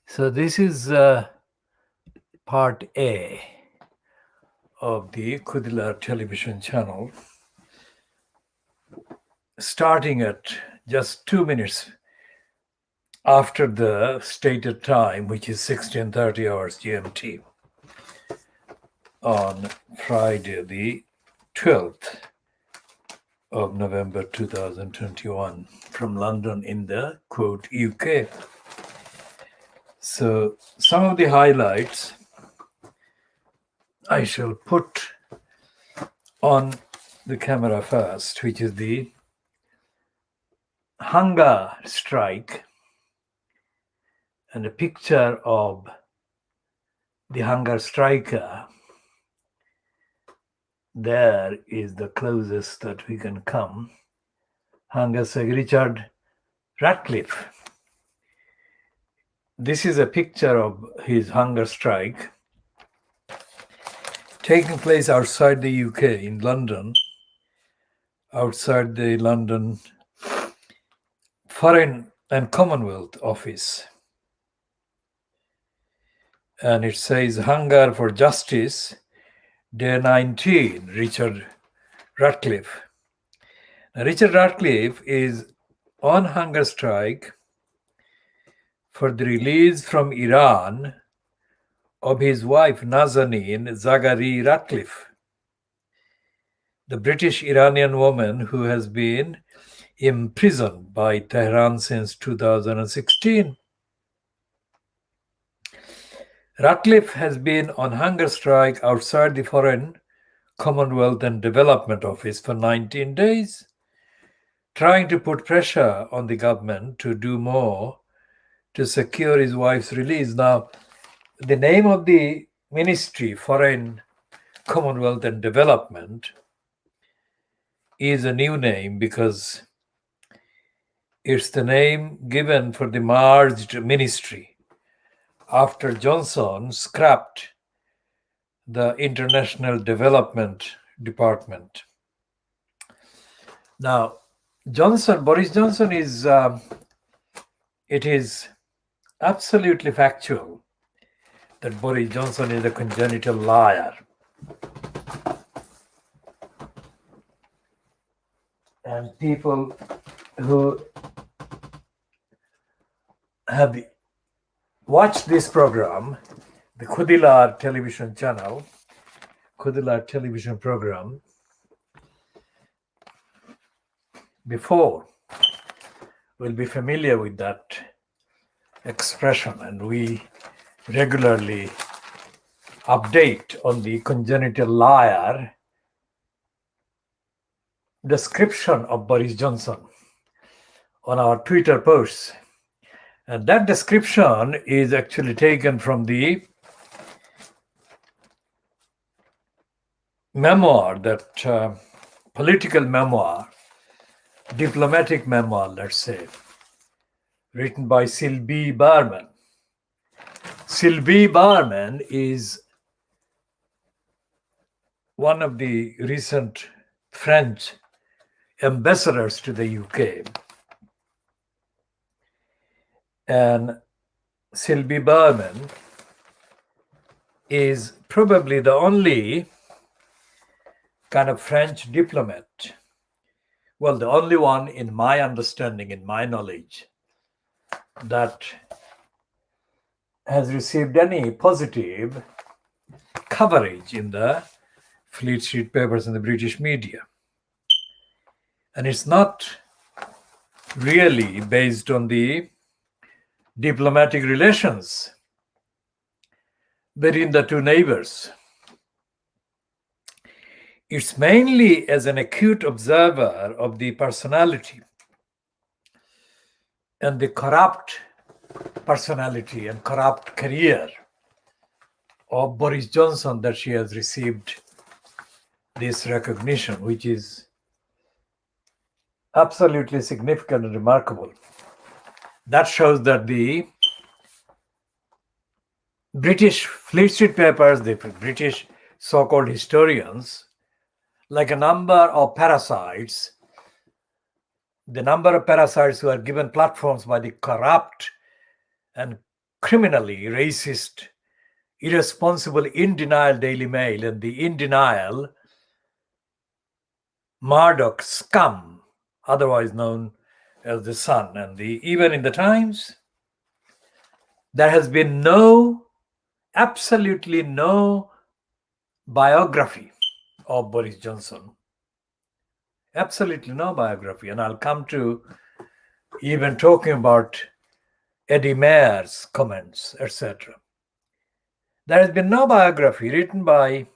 So this is part A of the KhoodeelaarTV television channel, starting at just 2 minutes after the stated time, which is 16:30 hours GMT, on Friday, the 12th of November 2021, from London in the quote UK. So some of the highlights I shall put on the camera first, which is the hunger strike and a picture of the hunger striker. There is the closest that we can come. Hunger strike, Richard Ratcliffe. This is a picture of his hunger strike taking place outside the UK in London, outside the London Foreign and Commonwealth Office. And it says Hunger for Justice, Day 19, Richard Ratcliffe. Now, Richard Ratcliffe is on hunger strike for the release from Iran of his wife Nazanin Zaghari Ratcliffe, the British-Iranian woman who has been imprisoned by Tehran since 2016. Ratcliffe has been on hunger strike outside the Foreign, Commonwealth and Development Office for 19 days, trying to put pressure on the government to do more to secure his wife's release. Now, the name of the ministry, Foreign, Commonwealth and Development, is a new name because it's the name given for the merged ministry after Johnson scrapped the International Development Department. Now, Boris Johnson it is absolutely factual that Boris Johnson is a congenital liar. And people who have watched this program, the KhoodeelaarTV television channel, KhoodeelaarTV television program, before will be familiar with that expression, and we regularly update on the congenital liar description of Boris Johnson on our Twitter posts. And that description is actually taken from the memoir, that political memoir, diplomatic memoir, let's say, written by Sylvie Barman. Sylvie Barman is one of the recent French ambassadors to the UK. And Sylvie Barman is probably the only kind of French diplomat, well, the only one in my understanding, in my knowledge, that has received any positive coverage in the Fleet Street papers and the British media. And it's not really based on the diplomatic relations between the two neighbors. It's mainly as an acute observer of the personality and the corrupt personality and corrupt career of Boris Johnson that she has received this recognition, which is absolutely significant and remarkable. That shows that the British Fleet Street papers, the British so-called historians, like a number of parasites, the number of parasites who are given platforms by the corrupt and criminally racist, irresponsible, in denial Daily Mail and the in denial Murdoch scum, otherwise known as the Sun, and even in the Times, there has been absolutely no biography of Boris Johnson. Absolutely no biography. And I'll come to even talking about Eddie Mayer's comments, etc. There has been no biography written by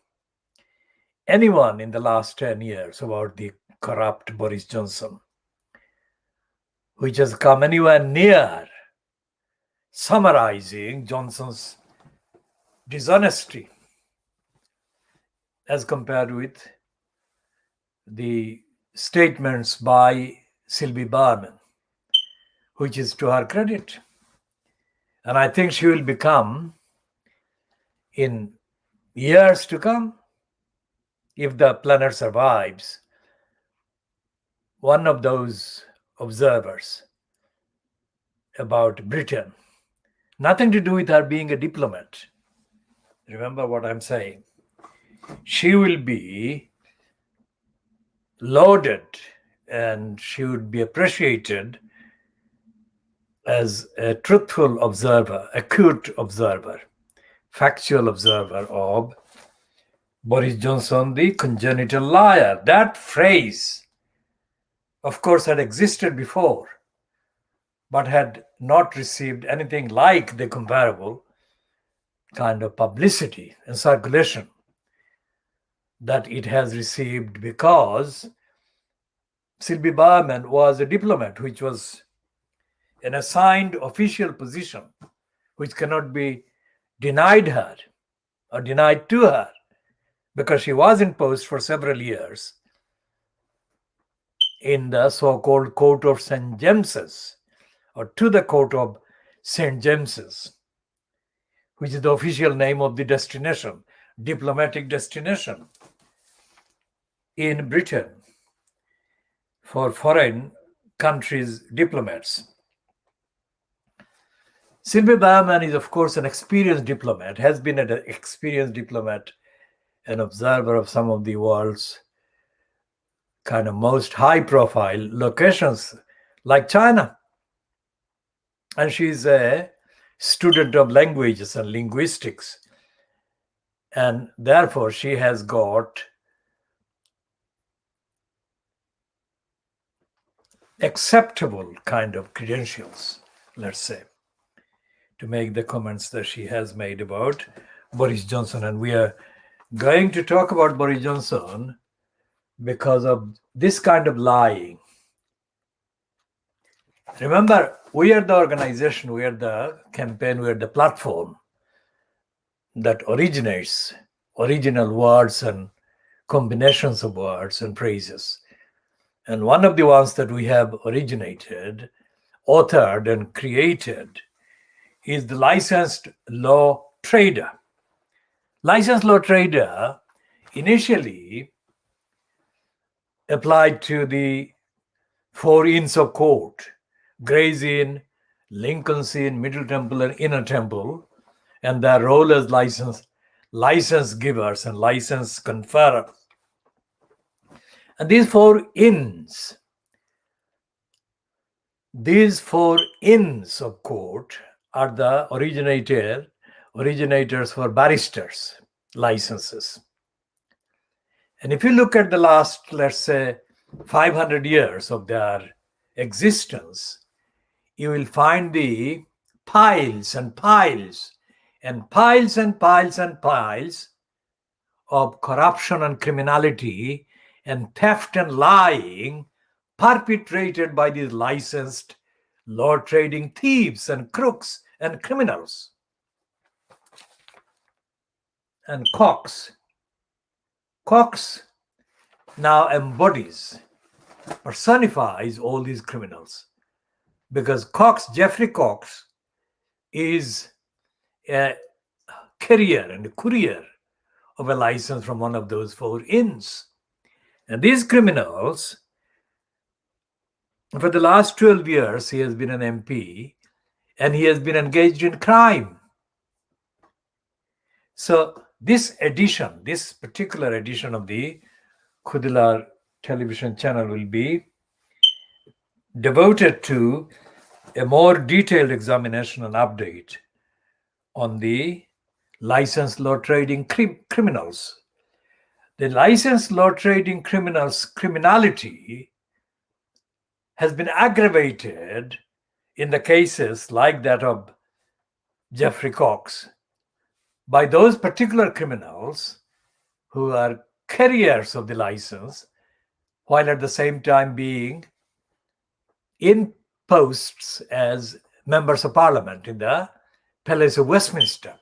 anyone in the last 10 years about the corrupt Boris Johnson, which has come anywhere near summarizing Johnson's dishonesty as compared with the statements by Sylvie Barman, which is to her credit. And I think she will become, in years to come, if the planet survives, one of those observers about Britain. Nothing to do with her being a diplomat. Remember what I'm saying. She will be lauded and she would be appreciated as a truthful observer, acute observer, factual observer of Boris Johnson, the congenital liar. That phrase, of course, had existed before, but had not received anything like the comparable kind of publicity and circulation that it has received, because Sylvie Barman was a diplomat, which was an assigned official position, which cannot be denied her or denied to her, because she was in post for several years in the so-called Court of St. James's, or to the Court of St. James's, which is the official name of the destination, diplomatic destination in Britain for foreign countries' diplomats. Sylvie Barman is, of course, an experienced diplomat, has been an experienced diplomat, an observer of some of the world's kind of most high-profile locations, like China. And she's a student of languages and linguistics. And therefore, she has got acceptable kind of credentials, let's say, to make the comments that she has made about Boris Johnson. And we are going to talk about Boris Johnson because of this kind of lying. Remember, we are the organization, we are the campaign, we are the platform that originates original words and combinations of words and phrases. And one of the ones that we have originated, authored, and created is the licensed law trader. Licensed law trader initially applied to the 4 Inns of Court: Gray's Inn, Lincoln's Inn, Middle Temple, and Inner Temple, and their role as license givers and license conferrers. And these 4 inns of court are the originators for barristers' licenses. And if you look at the last, let's say, 500 years of their existence, you will find the piles and piles and piles and piles and piles of corruption and criminality and theft and lying perpetrated by these licensed law trading thieves and crooks and criminals. And Cox now embodies, personifies all these criminals, because Jeffrey Cox, is a carrier and a courier of a license from one of those 4 inns. And these criminals, for the last 12 years, he has been an MP, and he has been engaged in crime. So this particular edition of the Khoodeelaar television channel will be devoted to a more detailed examination and update on the licensed law trading criminals. The licensed law trading criminals' criminality has been aggravated in the cases like that of Jeffrey Cox by those particular criminals who are carriers of the license, while at the same time being in posts as members of parliament in the Palace of Westminster.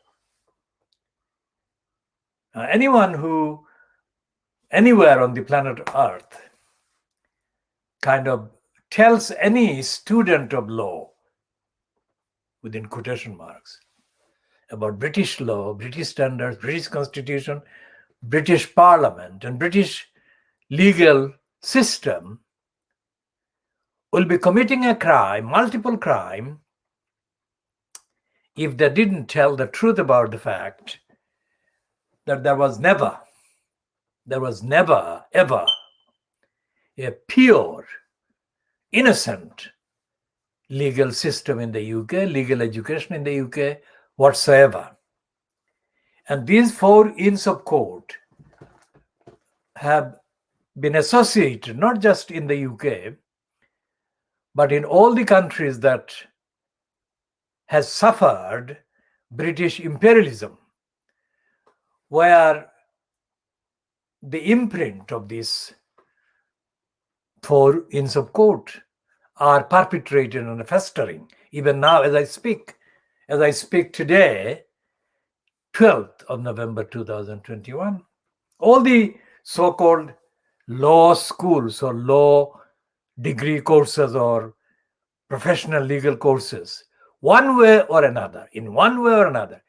Anyone who, anywhere on the planet Earth, kind of tells any student of law, within quotation marks, about British law, British standards, British constitution, British parliament, and British legal system will be committing a crime, multiple crime, if they didn't tell the truth about the fact that there was never ever a pure, innocent legal system in the UK, legal education in the UK whatsoever. And these 4 Inns of Court have been associated not just in the UK, but in all the countries that has suffered British imperialism, where the imprint of these 4 Inns of Court are perpetrated and festering. Even now, as I speak today, 12th of November 2021, all the so-called law schools or law degree courses or professional legal courses, in one way or another,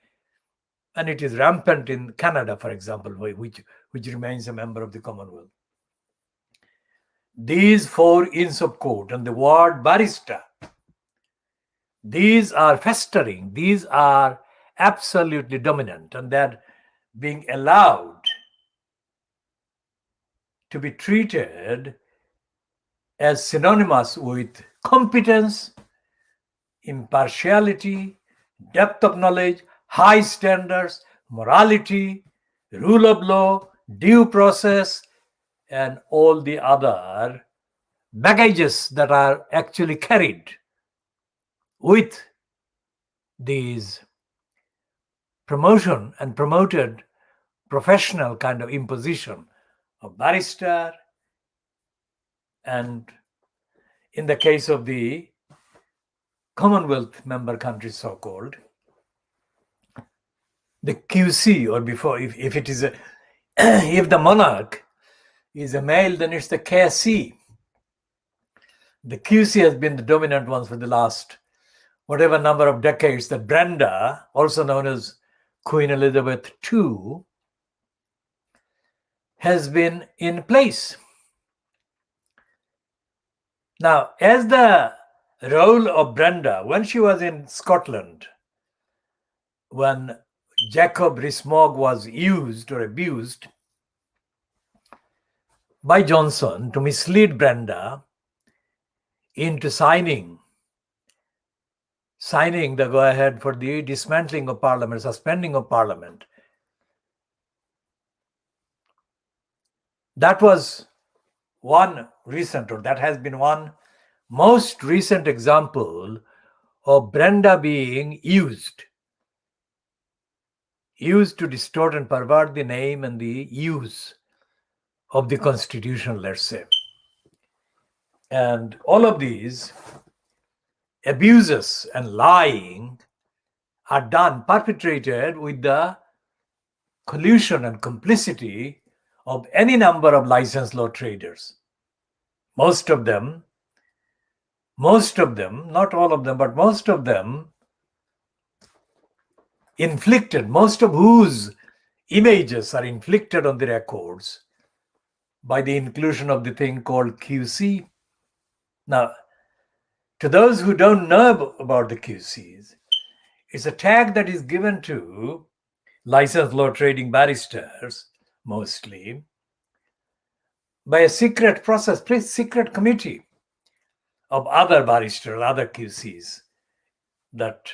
and it is rampant in Canada, for example, which remains a member of the Commonwealth. These 4 Inns of Court and the word barrister, these are festering, these are absolutely dominant, and they're being allowed to be treated as synonymous with competence, impartiality, depth of knowledge, high standards, morality, rule of law, due process, and all the other baggages that are actually carried with these promotion and promoted professional kind of imposition of barrister, and in the case of the Commonwealth member countries, so-called, the QC, or before, if it is if the monarch is a male, then it's the KC. The QC has been the dominant one for the last whatever number of decades. That Brenda, also known as Queen Elizabeth II, has been in place. Now, as the role of Brenda, when she was in Scotland, when Jacob Rees-Mogg was used or abused by Johnson to mislead Brenda into signing the go-ahead for the dismantling of Parliament, suspending of Parliament. That was one recent, or that has been one most recent example of Brenda being used to distort and pervert the name and the use of the Constitution, let's say. And all of these abuses and lying are perpetrated with the collusion and complicity of any number of licensed law traders. Most of them, not all of them, but most of them inflicted, most of whose images are inflicted on the records by the inclusion of the thing called QC. Now, To those who don't know about the QCs, it's a tag that is given to licensed law trading barristers, mostly, by a secret process, secret committee of other barristers, other QCs that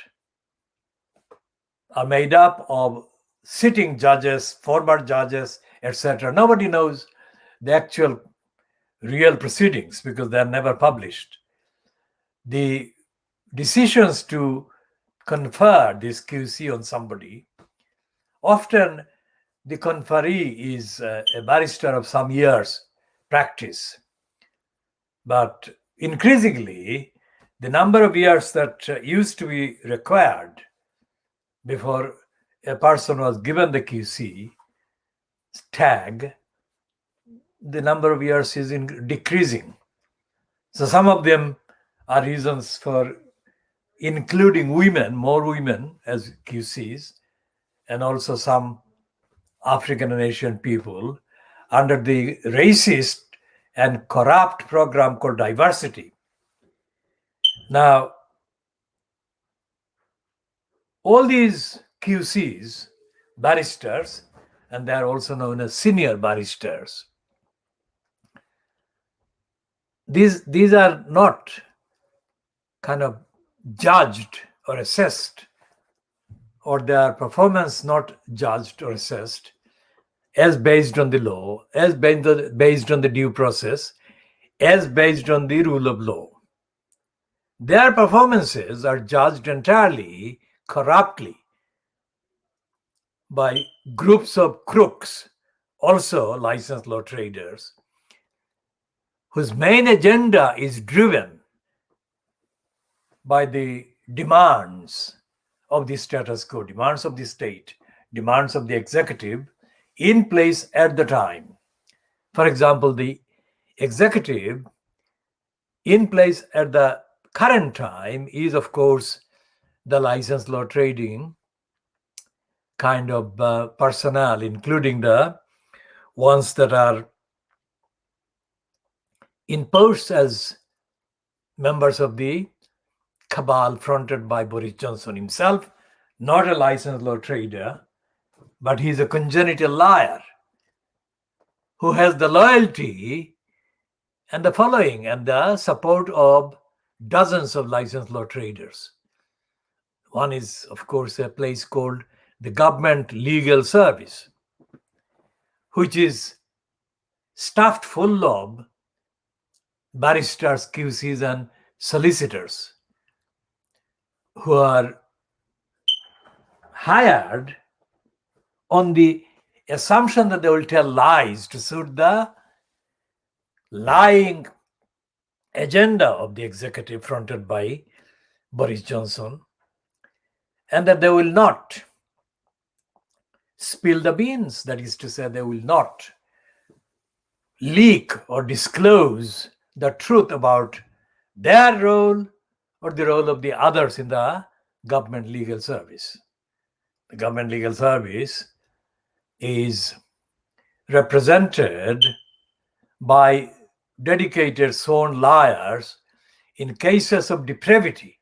are made up of sitting judges, former judges, etc. Nobody knows the actual real proceedings because they are never published. The decisions to confer this QC on somebody, often the conferee is a barrister of some years' practice. But increasingly, the number of years that used to be required before a person was given the QC tag, the number of years is decreasing. So some of them are reasons for including women, more women as QCs, and also some African and Asian people under the racist and corrupt program called diversity. Now, all these QCs, barristers, and they are also known as senior barristers, these are not kind of judged or assessed, or their performance not judged or assessed as based on the law, as based on the due process, as based on the rule of law. Their performances are judged entirely corruptly by groups of crooks, also licensed law traders, whose main agenda is driven by the demands of the status quo, demands of the state, demands of the executive in place at the time. For example, the executive in place at the current time is, of course, the licensed law trading kind of personnel, including the ones that are in posts as members of the cabal fronted by Boris Johnson himself, not a licensed law trader, but he's a congenital liar who has the loyalty and the following and the support of dozens of licensed law traders. One is, of course, a place called the Government Legal Service, which is stuffed full of barristers, QCs, and solicitors who are hired on the assumption that they will tell lies to suit the lying agenda of the executive fronted by Boris Johnson, and that they will not spill the beans. That is to say, they will not leak or disclose the truth about their role or the role of the others in the government legal service. The government legal service is represented by dedicated sworn liars in cases of depravity,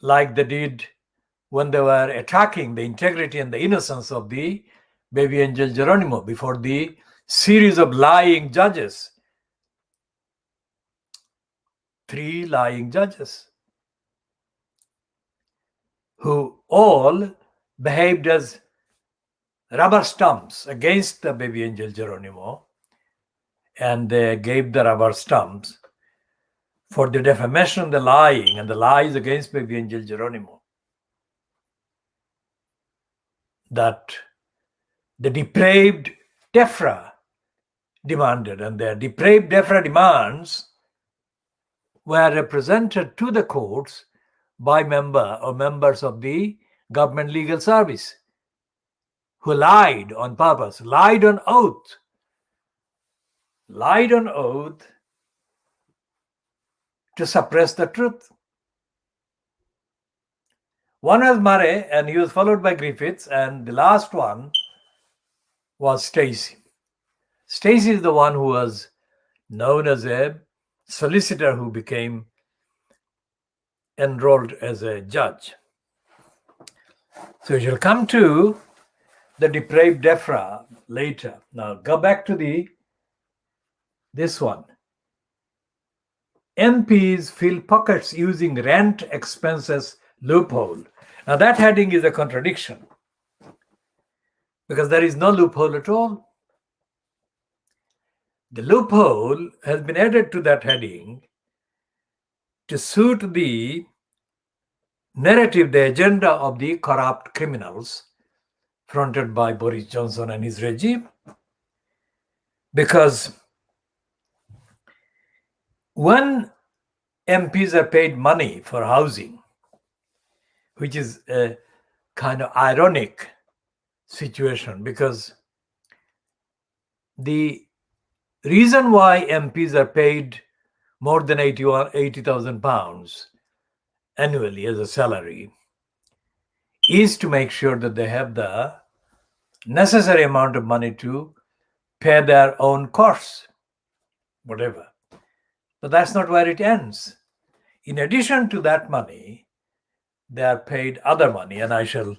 like they did when they were attacking the integrity and the innocence of the BabyAngelGeronimo before the series of lying judges. 3 lying judges who all behaved as rubber stamps against the BabyAngelGeronimo, and they gave the rubber stamps for the defamation, the lying, and the lies against BabyAngelGeronimo that the depraved DEFRA demanded, and their depraved DEFRA demands were represented to the courts by members of the government legal service who lied on purpose, lied on oath to suppress the truth. One was Murray, and he was followed by Griffiths, and the last one was Stacey. Stacey is the one who was known as a solicitor who became enrolled as a judge. So we shall come to the depraved DEFRA later. Now go back to this one. MPs fill pockets using rent expenses loophole. Now that heading is a contradiction because there is no loophole at all. The loophole has been added to that heading to suit the narrative, the agenda of the corrupt criminals fronted by Boris Johnson and his regime. Because when MPs are paid money for housing, which is a kind of ironic situation, because the reason why MPs are paid more than £80,000 annually as a salary is to make sure that they have the necessary amount of money to pay their own costs, whatever. But that's not where it ends. In addition to that money, they are paid other money, and I shall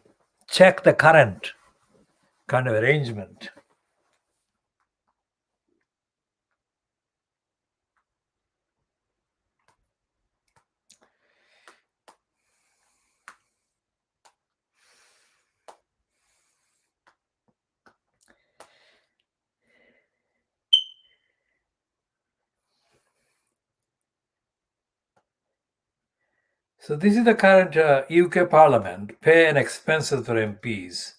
check the current kind of arrangement. So this is the current UK Parliament, pay and expenses for MPs.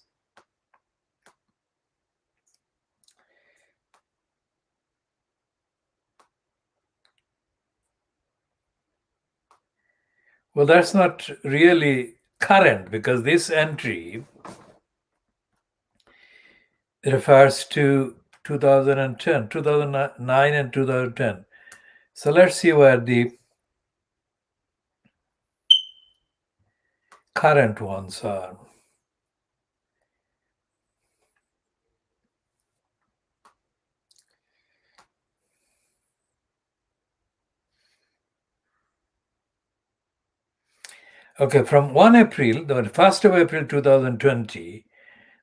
Well, that's not really current because this entry refers to 2010, 2009 and 2010. So let's see where the current ones are. Okay, from 1 April, the 1st of April 2020,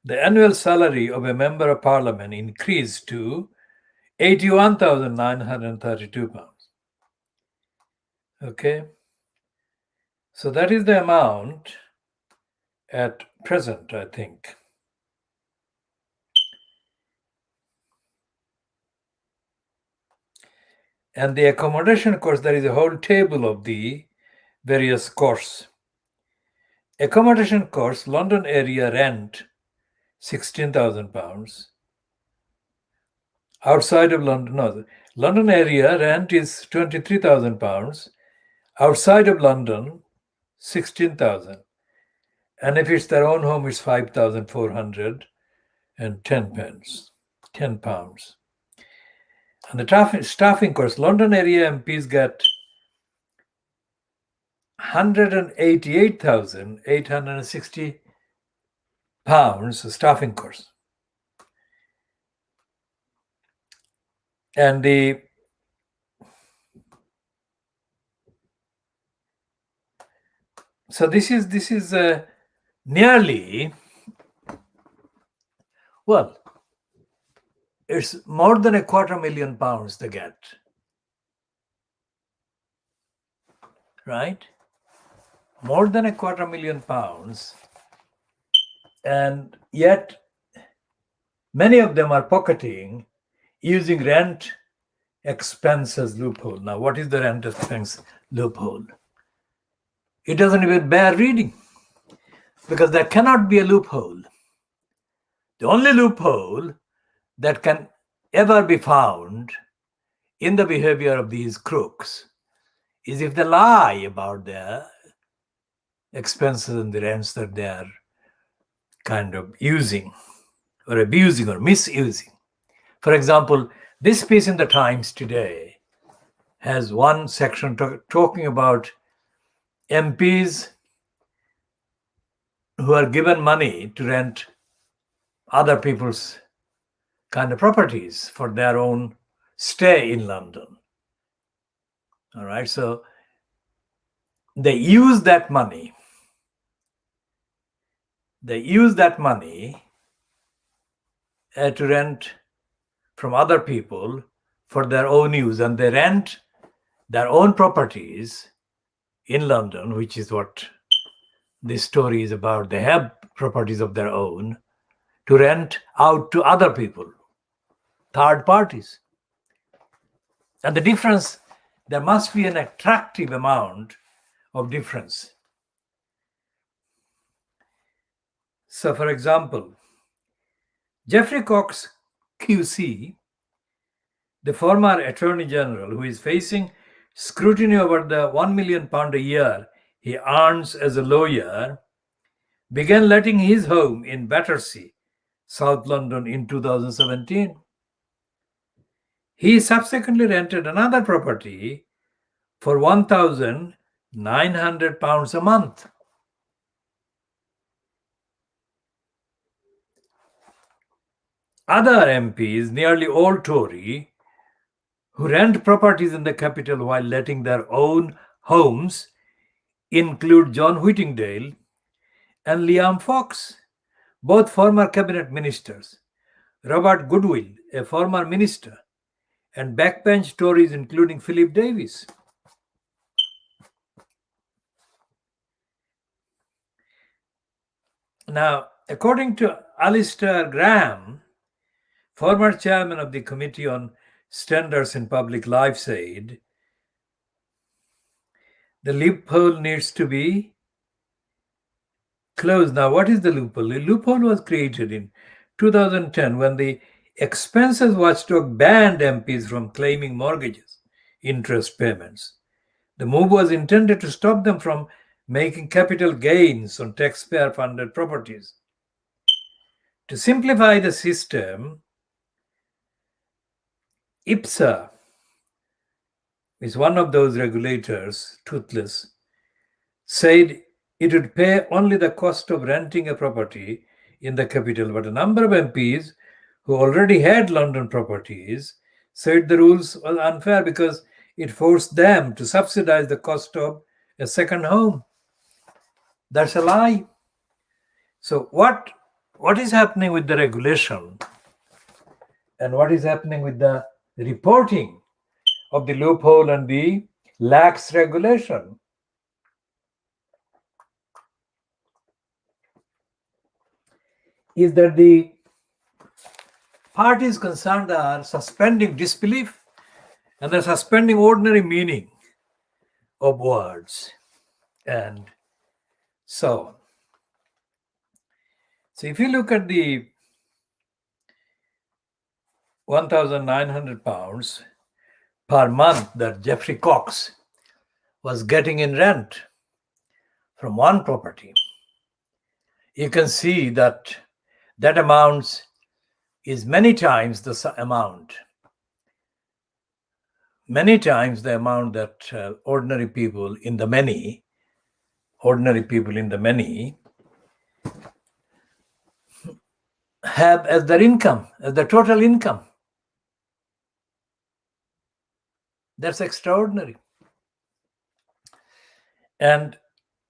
the annual salary of a member of parliament increased to £81,932. Okay, so that is the amount at present, I think. And the accommodation course, there is a whole table of the various course. Accommodation course, London area rent, £16,000. Outside of London, no, London area rent is £23,000. Outside of London, 16,000. And if it's their own home, it's 5,410 pence, £10. And the staffing course, London area MPs get £188,860 staffing course. And so this is nearly, well, it's more than £250,000 they get, right? More than £250,000, and yet many of them are pocketing using rent expenses loophole. Now, what is the rent expense loophole? It doesn't even bear reading because there cannot be a loophole. The only loophole that can ever be found in the behavior of these crooks is if they lie about their expenses and the rents that they are kind of using or abusing or misusing. For example, this piece in the Times today has one section talking about MPs who are given money to rent other people's kind of properties for their own stay in London. All right, so they use that money. They use that money to rent from other people for their own use, and they rent their own properties in London, which is what this story is about. They have properties of their own to rent out to other people, third parties. And the difference, there must be an attractive amount of difference. So, for example, Geoffrey Cox QC, the former Attorney General who is facing scrutiny over the £1 million a year he earns as a lawyer, began letting his home in Battersea, South London in 2017. He subsequently rented another property for £1,900 a month. Other MPs, nearly all Tory, who rent properties in the capital while letting their own homes, include John Whittingdale and Liam Fox, both former cabinet ministers, Robert Goodwill, a former minister, and backbench Tories including Philip Davis. Now, according to Alistair Graham, former chairman of the Committee on Standards in Public Life, said, the loophole needs to be closed. Now, what is the loophole? The loophole was created in 2010 when the expenses watchdog banned MPs from claiming mortgages, interest payments. The move was intended to stop them from making capital gains on taxpayer-funded properties. To simplify the system, IPSA is one of those regulators, toothless, said it would pay only the cost of renting a property in the capital, but a number of MPs who already had London properties said the rules were unfair because it forced them to subsidize the cost of a second home. That's a lie. So what is happening with the regulation and what is happening with the reporting of the loophole and the lax regulation? Is that the parties concerned are suspending disbelief and they're suspending ordinary meaning of words. And so if you look at the £1,900 per month that Geoffrey Cox was getting in rent from one property, you can see that that amount is many times the amount that ordinary people in the many have as their income, as their total income. That's extraordinary. And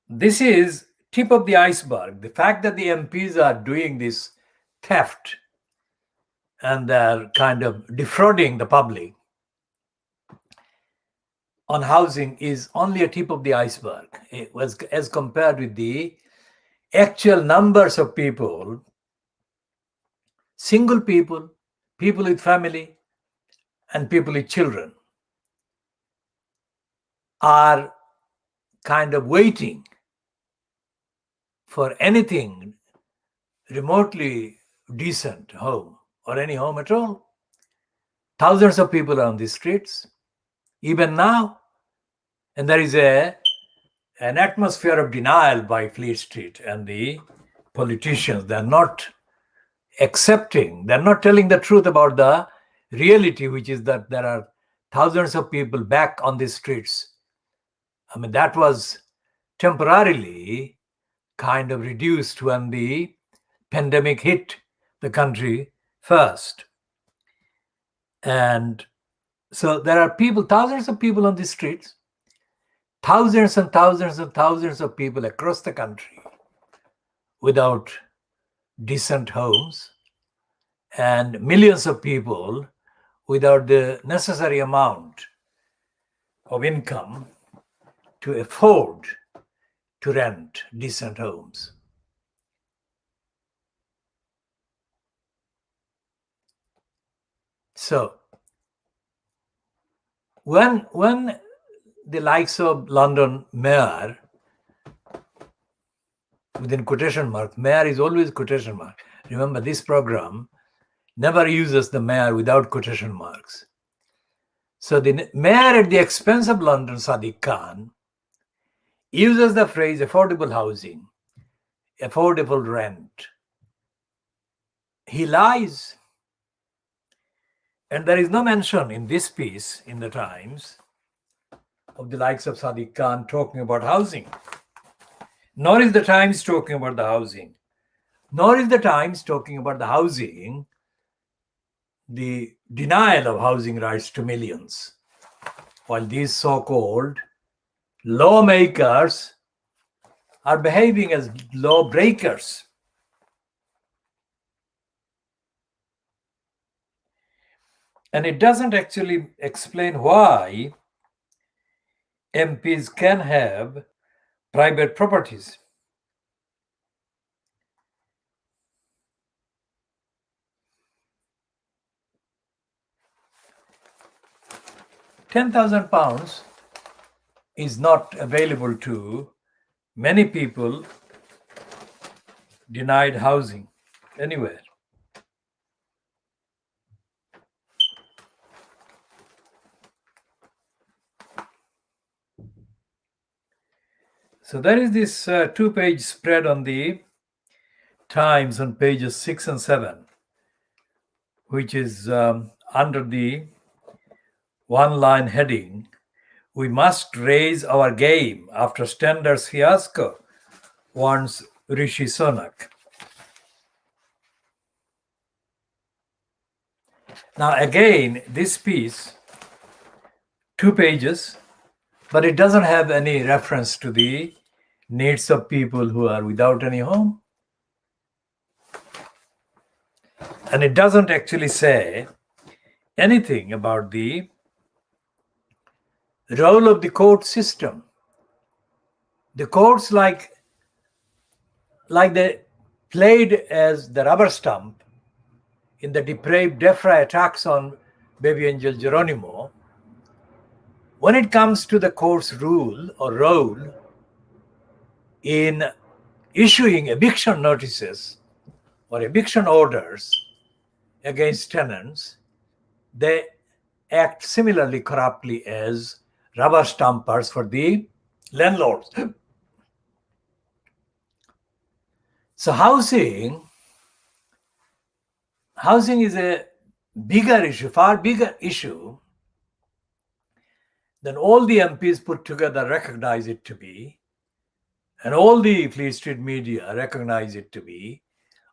this is tip of the iceberg. The fact that the MPs are doing this theft and they're kind of defrauding the public on housing is only a tip of the iceberg. It was as compared with the actual numbers of people, single people, people with family, and people with children are kind of waiting for anything remotely decent home or any home at all. Thousands of people are on the streets, even now. And there is an atmosphere of denial by Fleet Street and the politicians. They're not accepting, they're not telling the truth about the reality, which is that there are thousands of people back on the streets. I mean, that was temporarily kind of reduced when the pandemic hit the country first. And so there are people, thousands of people on the streets, thousands and thousands and thousands of people across the country without decent homes, and millions of people without the necessary amount of income to afford to rent decent homes. So when the likes of London mayor, within quotation marks, mayor is always quotation mark. Remember, this program never uses the mayor without quotation marks. So the mayor at the expense of London, Sadiq Khan, uses the phrase affordable housing, affordable rent. He lies. And there is no mention in this piece in the Times of the likes of Sadiq Khan talking about housing. Nor is the Times talking about the housing. Nor is the Times talking about the housing, the denial of housing rights to millions. While these so-called lawmakers are behaving as lawbreakers. And it doesn't actually explain why MPs can have private properties. £10,000 is not available to many people denied housing anywhere. So there is this two-page spread on the Times on pages 6 and 7, which is under the one-line heading, "We must raise our game after Stendar's fiasco," warns Rishi Sunak. Now again, this piece, 2 pages, but it doesn't have any reference to the needs of people who are without any home. And it doesn't actually say anything about the role of the court system. The courts, like they played as the rubber stamp in the depraved DEFRA attacks on BabyAngelGeronimo, when it comes to the court's rule or role in issuing eviction notices or eviction orders against tenants, they act similarly corruptly as rubber stampers for the landlords. So housing is a bigger issue, far bigger issue than all the MPs put together recognize it to be, and all the Fleet Street media recognize it to be,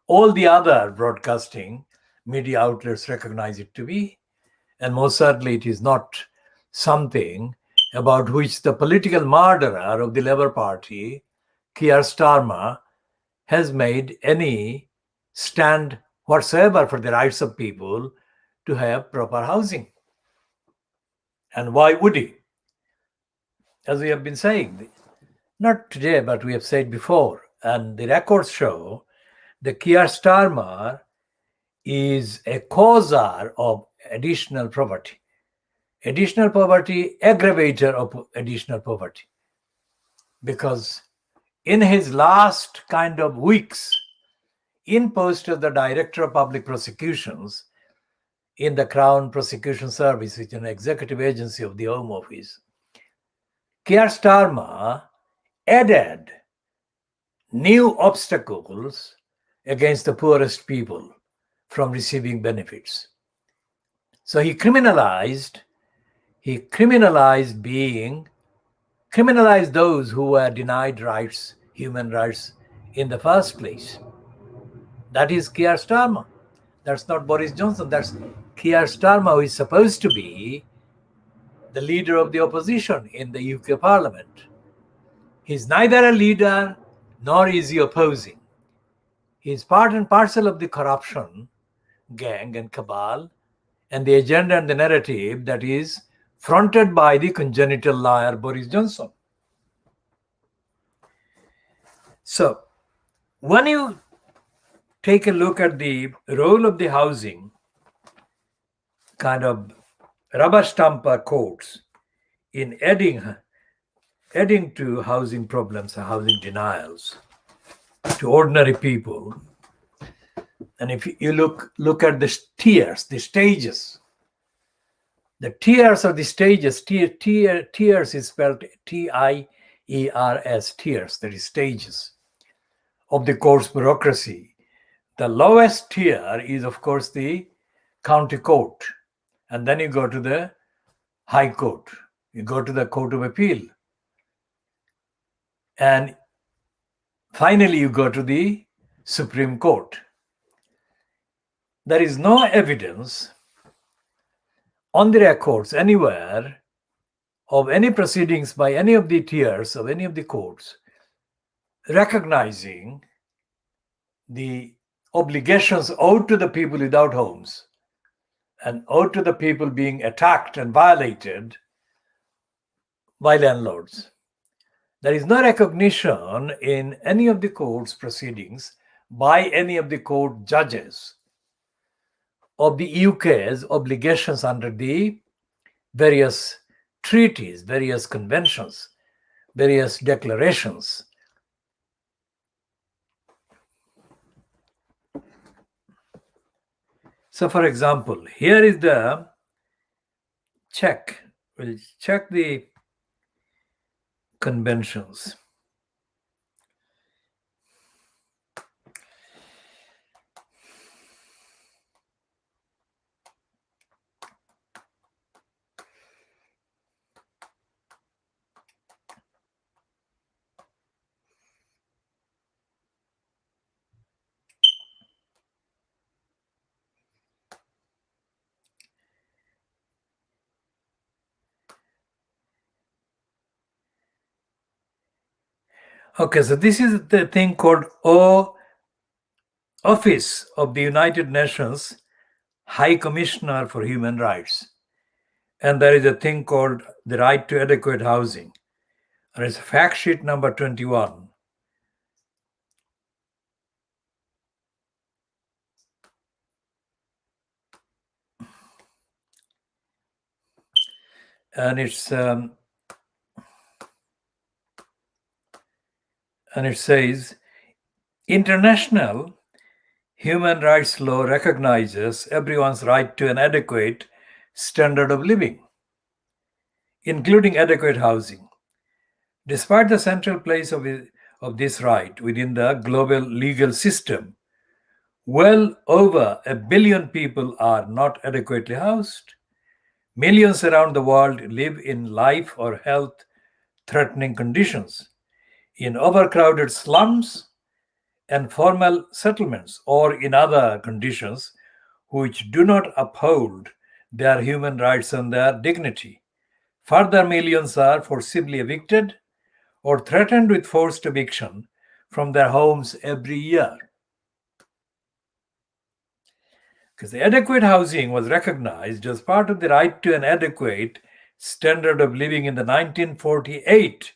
all the other broadcasting media outlets recognize it to be, and most certainly it is not something about which the political murderer of the Labour Party, Keir Starmer, has made any stand whatsoever for the rights of people to have proper housing. And why would he? As we have been saying, not today, but we have said before, and the records show that Keir Starmer is a causer of additional poverty, aggravator of additional poverty. Because in his last kind of weeks, in post as the Director of Public Prosecutions in the Crown Prosecution Service, which is an executive agency of the Home Office, Keir Starmer added new obstacles against the poorest people from receiving benefits. So he criminalized those who were denied rights, human rights in the first place. That is Keir Starmer. That's not Boris Johnson. That's Keir Starmer, who is supposed to be the leader of the opposition in the UK Parliament. He's neither a leader nor is he opposing. He's part and parcel of the corruption gang and cabal and the agenda and the narrative that is fronted by the congenital liar Boris Johnson. So, when you take a look at the role of the housing kind of rubber stamper courts in adding to housing problems and housing denials to ordinary people, and if you look at the tiers, the stages, the tiers of the stages, tiers is spelled TIERS, tiers, that is stages of the court's bureaucracy. The lowest tier is, of course, the county court, and then you go to the High Court, you go to the Court of Appeal, and finally you go to the Supreme Court. There is no evidence on the records anywhere of any proceedings by any of the tiers of any of the courts recognizing the obligations owed to the people without homes and owed to the people being attacked and violated by landlords. There is no recognition in any of the court's proceedings by any of the court judges of the UK's obligations under the various treaties, various conventions, various declarations. So, for example, here is the check. We'll check the conventions. Okay, so this is the thing called Office of the United Nations High Commissioner for Human Rights. And there is a thing called the right to adequate housing. There is fact sheet number 21. And it says, international human rights law recognizes everyone's right to an adequate standard of living, including adequate housing. Despite the central place of this right within the global legal system, well over 1 billion people are not adequately housed. Millions around the world live in life or health threatening conditions, in overcrowded slums and formal settlements, or in other conditions which do not uphold their human rights and their dignity. Further, millions are forcibly evicted or threatened with forced eviction from their homes every year. Because the adequate housing was recognized as part of the right to an adequate standard of living in the 1948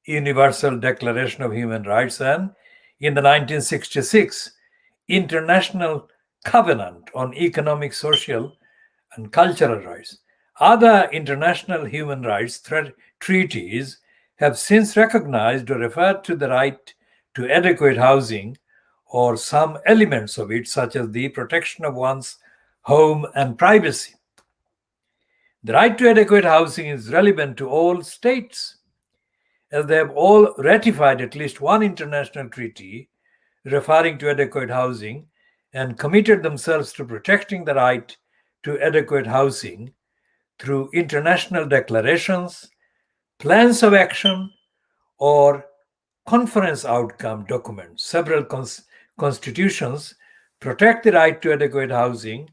Universal Declaration of Human Rights and in the 1966 International Covenant on Economic, Social, and Cultural Rights. Other international human rights treaties have since recognized or referred to the right to adequate housing or some elements of it, such as the protection of one's home and privacy. The right to adequate housing is relevant to all states, as they have all ratified at least one international treaty referring to adequate housing and committed themselves to protecting the right to adequate housing through international declarations, plans of action, or conference outcome documents. Several constitutions protect the right to adequate housing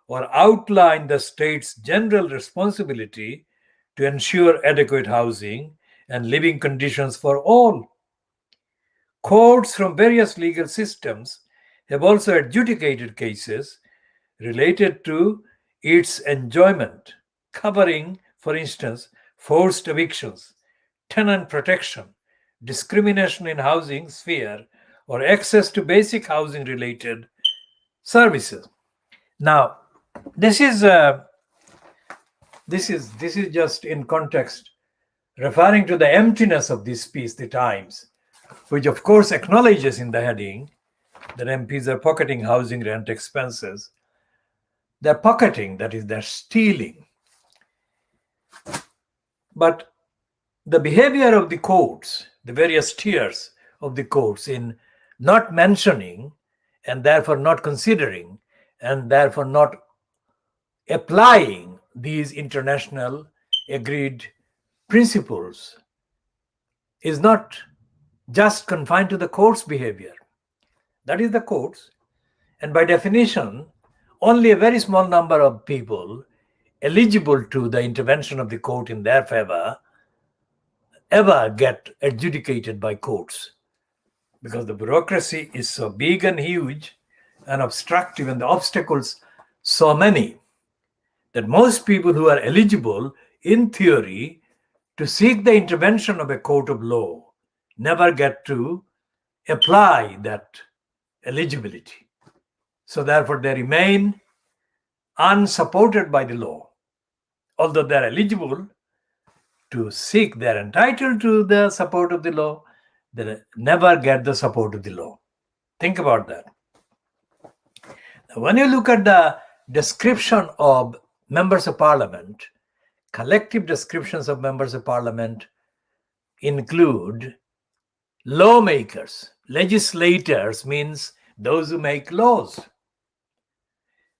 or outline the state's general responsibility to ensure adequate housing and living conditions for all. Courts from various legal systems have also adjudicated cases related to its enjoyment, covering, for instance, forced evictions, tenant protection, discrimination in housing sphere, or access to basic housing related services. Now, this is just in context referring to the emptiness of this piece, The Times, which of course acknowledges in the heading that MPs are pocketing housing rent expenses. They're pocketing, that is, they're stealing. But the behavior of the courts, the various tiers of the courts, in not mentioning and therefore not considering and therefore not applying these international agreed principles, is not just confined to the court's behavior. That is the courts. And by definition, only a very small number of people eligible to the intervention of the court in their favor ever get adjudicated by courts, because the bureaucracy is so big and huge and obstructive and the obstacles so many that most people who are eligible in theory to seek the intervention of a court of law never get to apply that eligibility. So therefore they remain unsupported by the law. Although they're eligible to seek, they're entitled to the support of the law, they never get the support of the law. Think about that. Now, when you look at the description of members of parliament, collective descriptions of members of parliament include lawmakers. Legislators means those who make laws.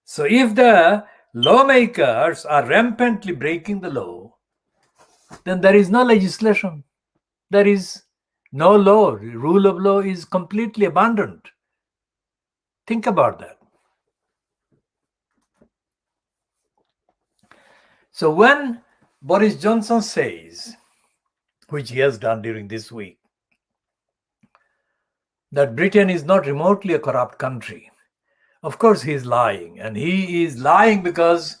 So if the lawmakers are rampantly breaking the law, then there is no legislation. There is no law. Rule of law is completely abandoned. Think about that. So when Boris Johnson says, which he has done during this week, that Britain is not remotely a corrupt country, of course he is lying. And he is lying because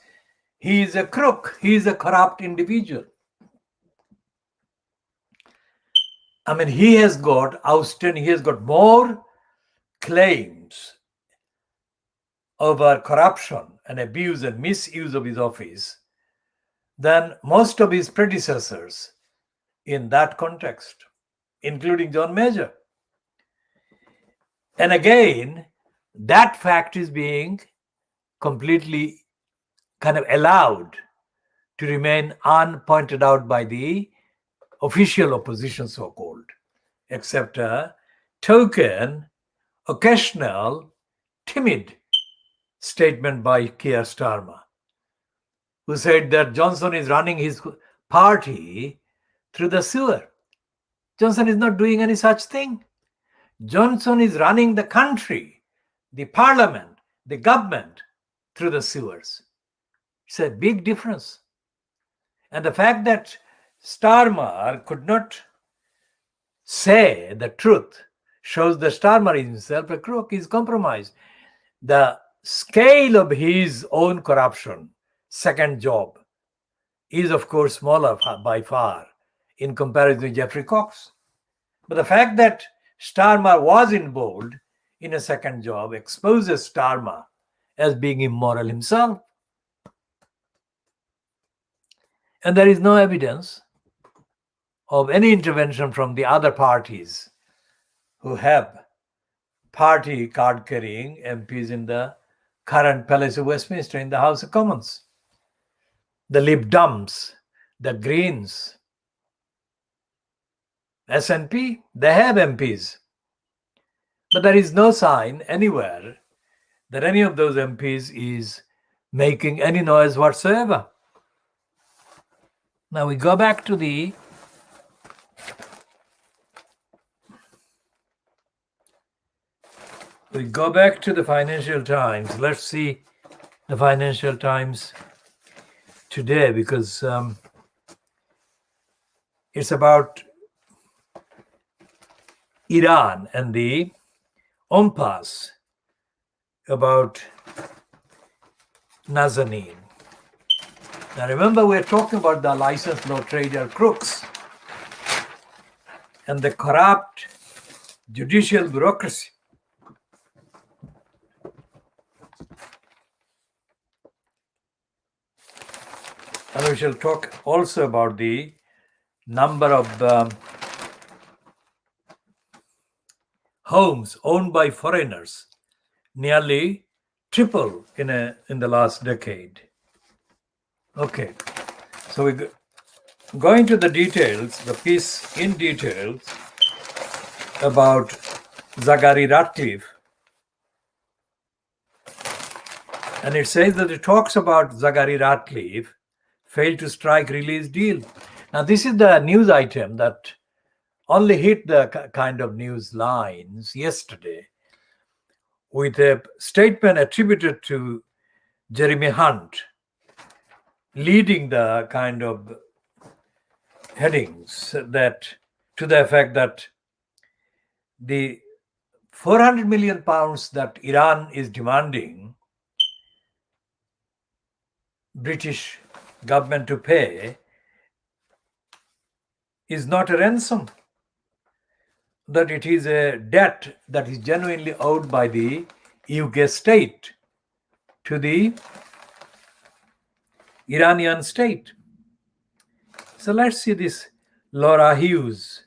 he is a crook. He is a corrupt individual. I mean, he has got more claims over corruption and abuse and misuse of his office than most of his predecessors in that context, including John Major. And again, that fact is being completely kind of allowed to remain unpointed out by the official opposition, so-called, except a token, occasional, timid statement by Keir Starmer, who said that Johnson is running his party through the sewer. Johnson is not doing any such thing. Johnson is running the country, the parliament, the government through the sewers. It's a big difference. And the fact that Starmer could not say the truth shows that Starmer is himself a crook. He's compromised. The scale of his own corruption, second job, is of course smaller by far in comparison to Geoffrey Cox. But the fact that Starmer was involved in a second job exposes Starmer as being immoral himself. And there is no evidence of any intervention from the other parties who have party card-carrying MPs in the current Palace of Westminster, in the House of Commons. The Lib Dems, the Greens, SNP, they have MPs. But there is no sign anywhere that any of those MPs is making any noise whatsoever. Now we go back to the Financial Times. Let's see the Financial Times today, because It's about Iran and the impasse about Nazanin. Now remember, we're talking about the licensed law trader crooks and the corrupt judicial bureaucracy. And we shall talk also about the number of homes owned by foreigners, nearly triple in the last decade. Okay, so we go into the details, the piece in details about Zaghari Ratcliffe. And it says that it talks about Zaghari Ratcliffe failed to strike release deal. Now, this is the news item that only hit the kind of news lines yesterday, with a statement attributed to Jeremy Hunt leading the kind of headings that to the effect that the 400 million pounds that Iran is demanding British government to pay is not a ransom, that it is a debt that is genuinely owed by the UK state to the Iranian state. So let's see this Laura Hughes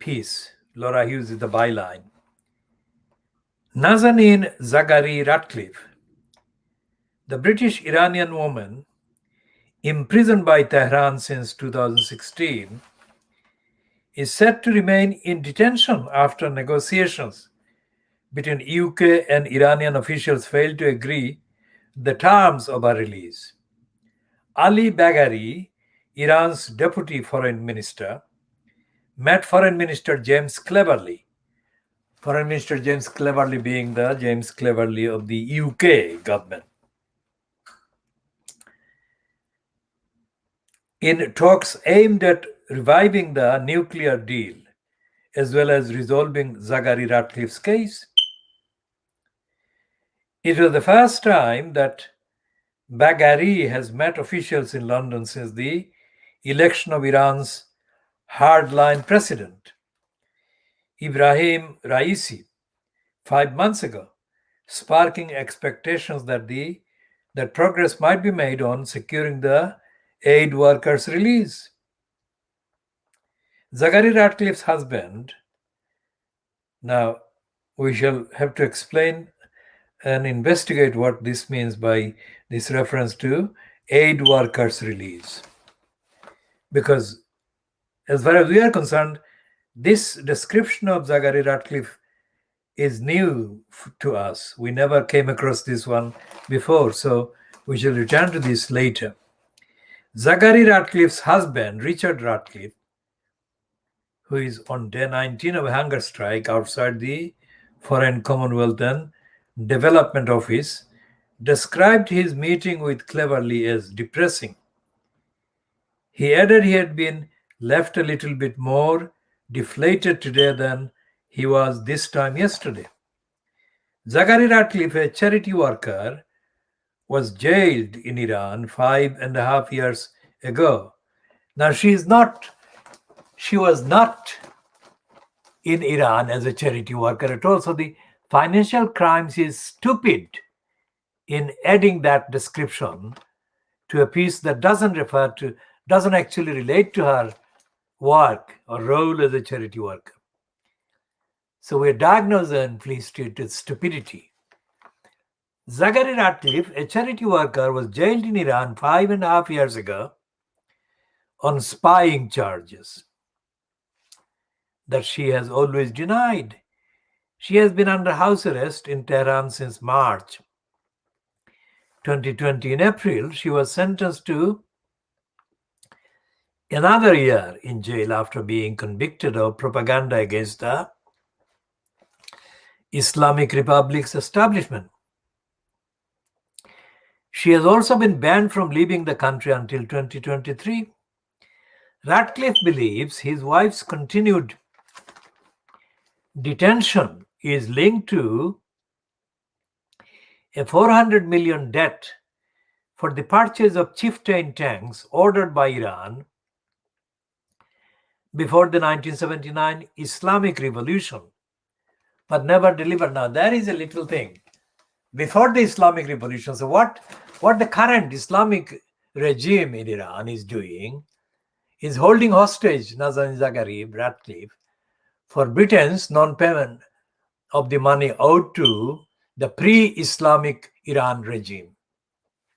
piece. Laura Hughes is the byline. Nazanin Zaghari Ratcliffe, the British Iranian woman imprisoned by Tehran since 2016, is said to remain in detention after negotiations between UK and Iranian officials failed to agree the terms of her release. Ali Bagheri, Iran's deputy foreign minister, met Foreign Minister James Cleverly. Foreign Minister James Cleverly being the James Cleverly of the UK government, in talks aimed at reviving the nuclear deal as well as resolving Zaghari Ratcliffe's case. It was the first time that Bagheri has met officials in London since the election of Iran's hardline president, Ibrahim Raisi, 5 months ago, sparking expectations that progress might be made on securing the aid workers' release. Zaghari Ratcliffe's husband, now we shall have to explain and investigate what this means by this reference to aid workers' release. Because as far as we are concerned, this description of Zaghari Ratcliffe is new to us. We never came across this one before, so we shall return to this later. Zaghari Ratcliffe's husband, Richard Ratcliffe, who is on day 19 of a hunger strike outside the Foreign, Commonwealth and Development Office, described his meeting with Cleverly as depressing. He added he had been left a little bit more deflated today than he was this time yesterday. Zaghari Ratcliffe, a charity worker, was jailed in Iran 5.5 years ago. Now she was not in Iran as a charity worker at all. So the financial crimes is stupid in adding that description to a piece that doesn't actually relate to her work or role as a charity worker. So we're diagnosing and please treat it stupidity. Zaghari Ratcliffe, a charity worker, was jailed in Iran 5.5 years ago on spying charges that she has always denied. She has been under house arrest in Tehran since March 2020. In April, she was sentenced to another year in jail after being convicted of propaganda against the Islamic Republic's establishment. She has also been banned from leaving the country until 2023. Ratcliffe believes his wife's continued detention is linked to a 400 million debt for the purchase of chieftain tanks ordered by Iran before the 1979 Islamic Revolution, but never delivered. Now, there is a little thing. Before the Islamic Revolution, so what the current Islamic regime in Iran is doing is holding hostage Nazanin Zaghari, Ratcliffe, for Britain's non-payment of the money owed to the pre-Islamic Iran regime.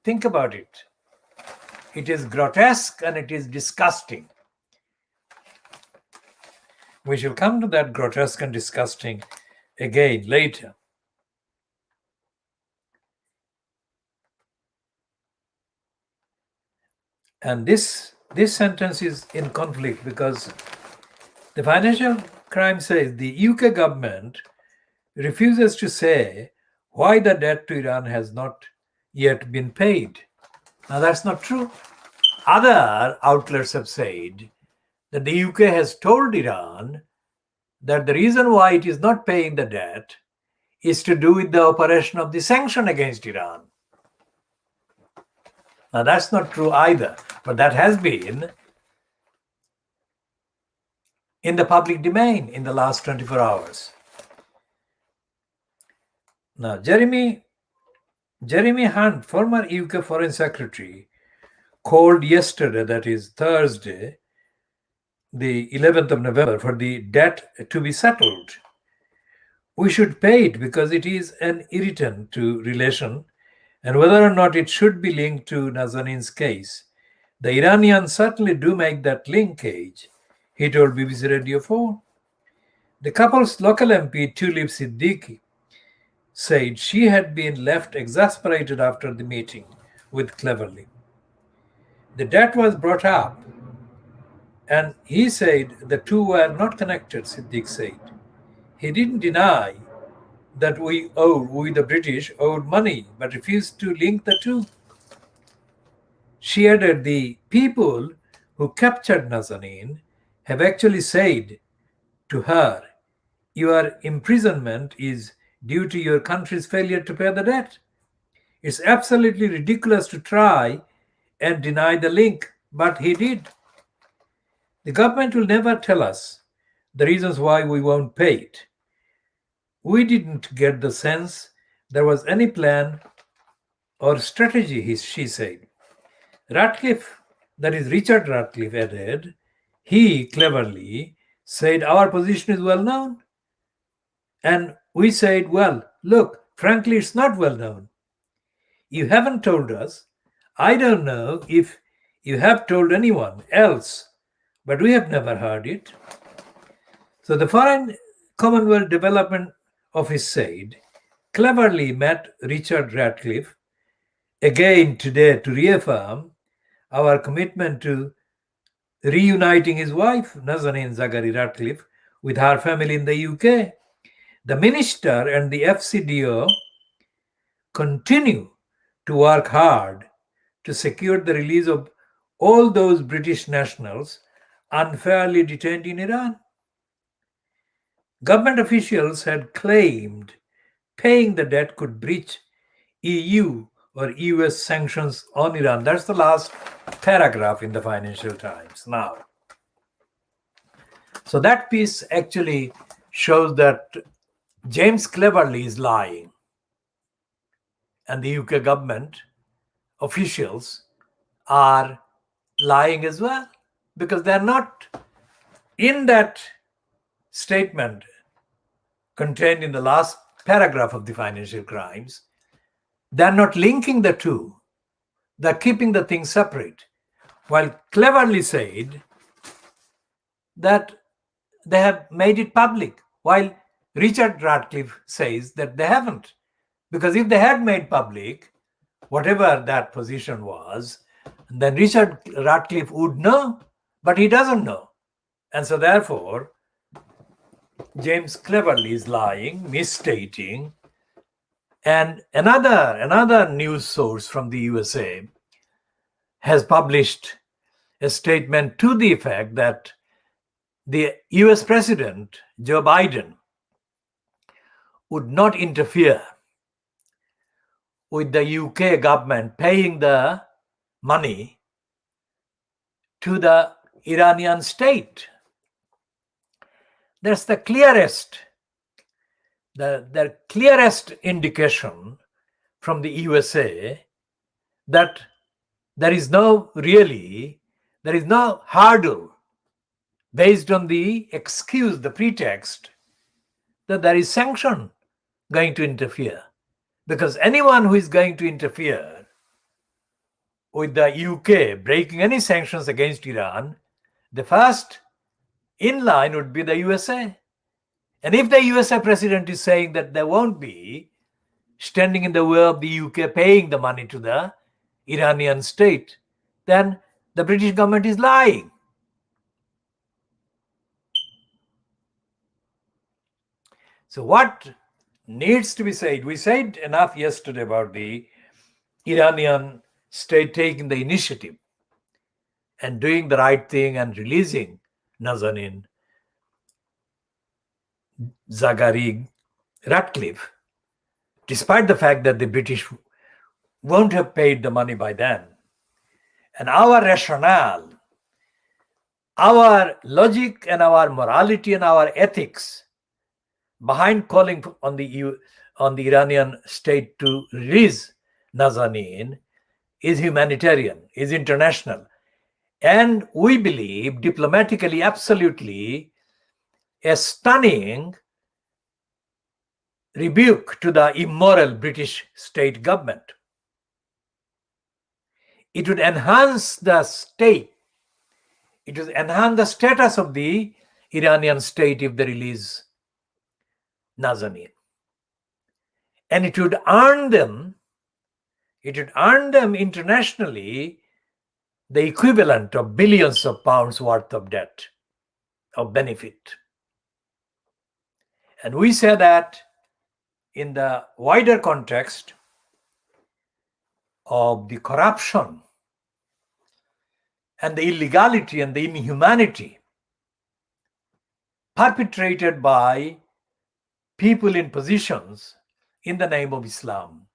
Think about it. It is grotesque and it is disgusting. We shall come to that grotesque and disgusting again later. And this sentence is in conflict because the financial crime says the UK government refuses to say why the debt to Iran has not yet been paid. Now, that's not true. Other outlets have said that the UK has told Iran that the reason why it is not paying the debt is to do with the operation of the sanction against Iran. Now, that's not true either, but that has been in the public domain in the last 24 hours. Now, Jeremy Hunt, former UK Foreign Secretary, called yesterday, that is Thursday, the 11th of November, for the debt to be settled. We should pay it because it is an irritant to relation, and whether or not it should be linked to Nazanin's case, the Iranians certainly do make that linkage, he told BBC Radio 4. The couple's local MP, Tulip Siddiqui, said she had been left exasperated after the meeting with Cleverly. The debt was brought up, and he said the two were not connected, Siddiq said. He didn't deny that we, the British, owed money, but refused to link the two. She added the people who captured Nazanin have actually said to her, your imprisonment is due to your country's failure to pay the debt. It's absolutely ridiculous to try and deny the link, but he did. The government will never tell us the reasons why we won't pay it. We didn't get the sense there was any plan or strategy, she said. Ratcliffe, that is Richard Ratcliffe, added, he cleverly said our position is well known. And we said, well, look, frankly, it's not well known. You haven't told us. I don't know if you have told anyone else, but we have never heard it. So the Foreign Commonwealth Development Office said, cleverly met Richard Ratcliffe again today to reaffirm our commitment to reuniting his wife, Nazanin Zaghari Ratcliffe, with her family in the UK. The minister and the FCDO continue to work hard to secure the release of all those British nationals unfairly detained in Iran. Government officials had claimed paying the debt could breach EU or US sanctions on Iran. That's the last paragraph in the Financial Times now. So that piece actually shows that James Cleverly is lying, and the UK government officials are lying as well, because they're not in that statement contained in the last paragraph of the Financial Crimes. They're not linking the two. They're keeping the things separate. While Cleverly said that they have made it public, while Richard Ratcliffe says that they haven't. Because if they had made public whatever that position was, then Richard Ratcliffe would know, but he doesn't know. And so therefore, James Cleverly is lying, misstating. And another news source from the USA has published a statement to the effect that the US President, Joe Biden, would not interfere with the UK government paying the money to the Iranian state. That's the clearest indication from the USA that there is no hurdle based on the excuse, the pretext that there is sanction going to interfere. Because anyone who is going to interfere with the UK breaking any sanctions against Iran, the first in line would be the USA. And if the USA president is saying that there won't be standing in the way of the UK paying the money to the Iranian state, then the British government is lying. So what needs to be said? We said enough yesterday about the Iranian state taking the initiative and doing the right thing and releasing Nazanin Zaghari Ratcliffe, despite the fact that the British won't have paid the money by then. And our rationale, our logic and our morality and our ethics behind calling on the Iranian state to release Nazanin is humanitarian, is international. And we believe diplomatically, absolutely, a stunning rebuke to the immoral British state government. It would enhance the state. It would enhance the status of the Iranian state if they release Nazanin. And it would earn them internationally the equivalent of billions of pounds worth of debt, of benefit. And we say that in the wider context of the corruption and the illegality and the inhumanity perpetrated by people in positions in the name of Islam,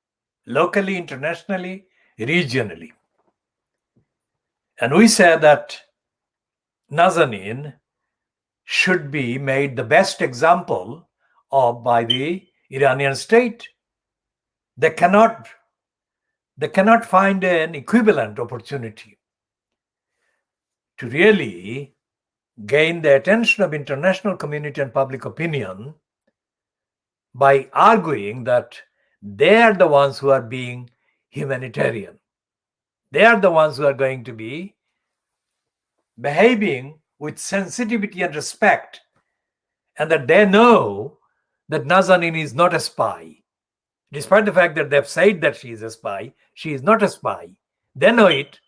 locally, internationally, regionally. And we say that Nazanin should be made the best example of by the Iranian state. They cannot find an equivalent opportunity to really gain the attention of international community and public opinion by arguing that they are the ones who are being humanitarian. They are the ones who are going to be behaving with sensitivity and respect, and that they know that Nazanin is not a spy. Despite the fact that they've said that she is a spy, she is not a spy. They know it,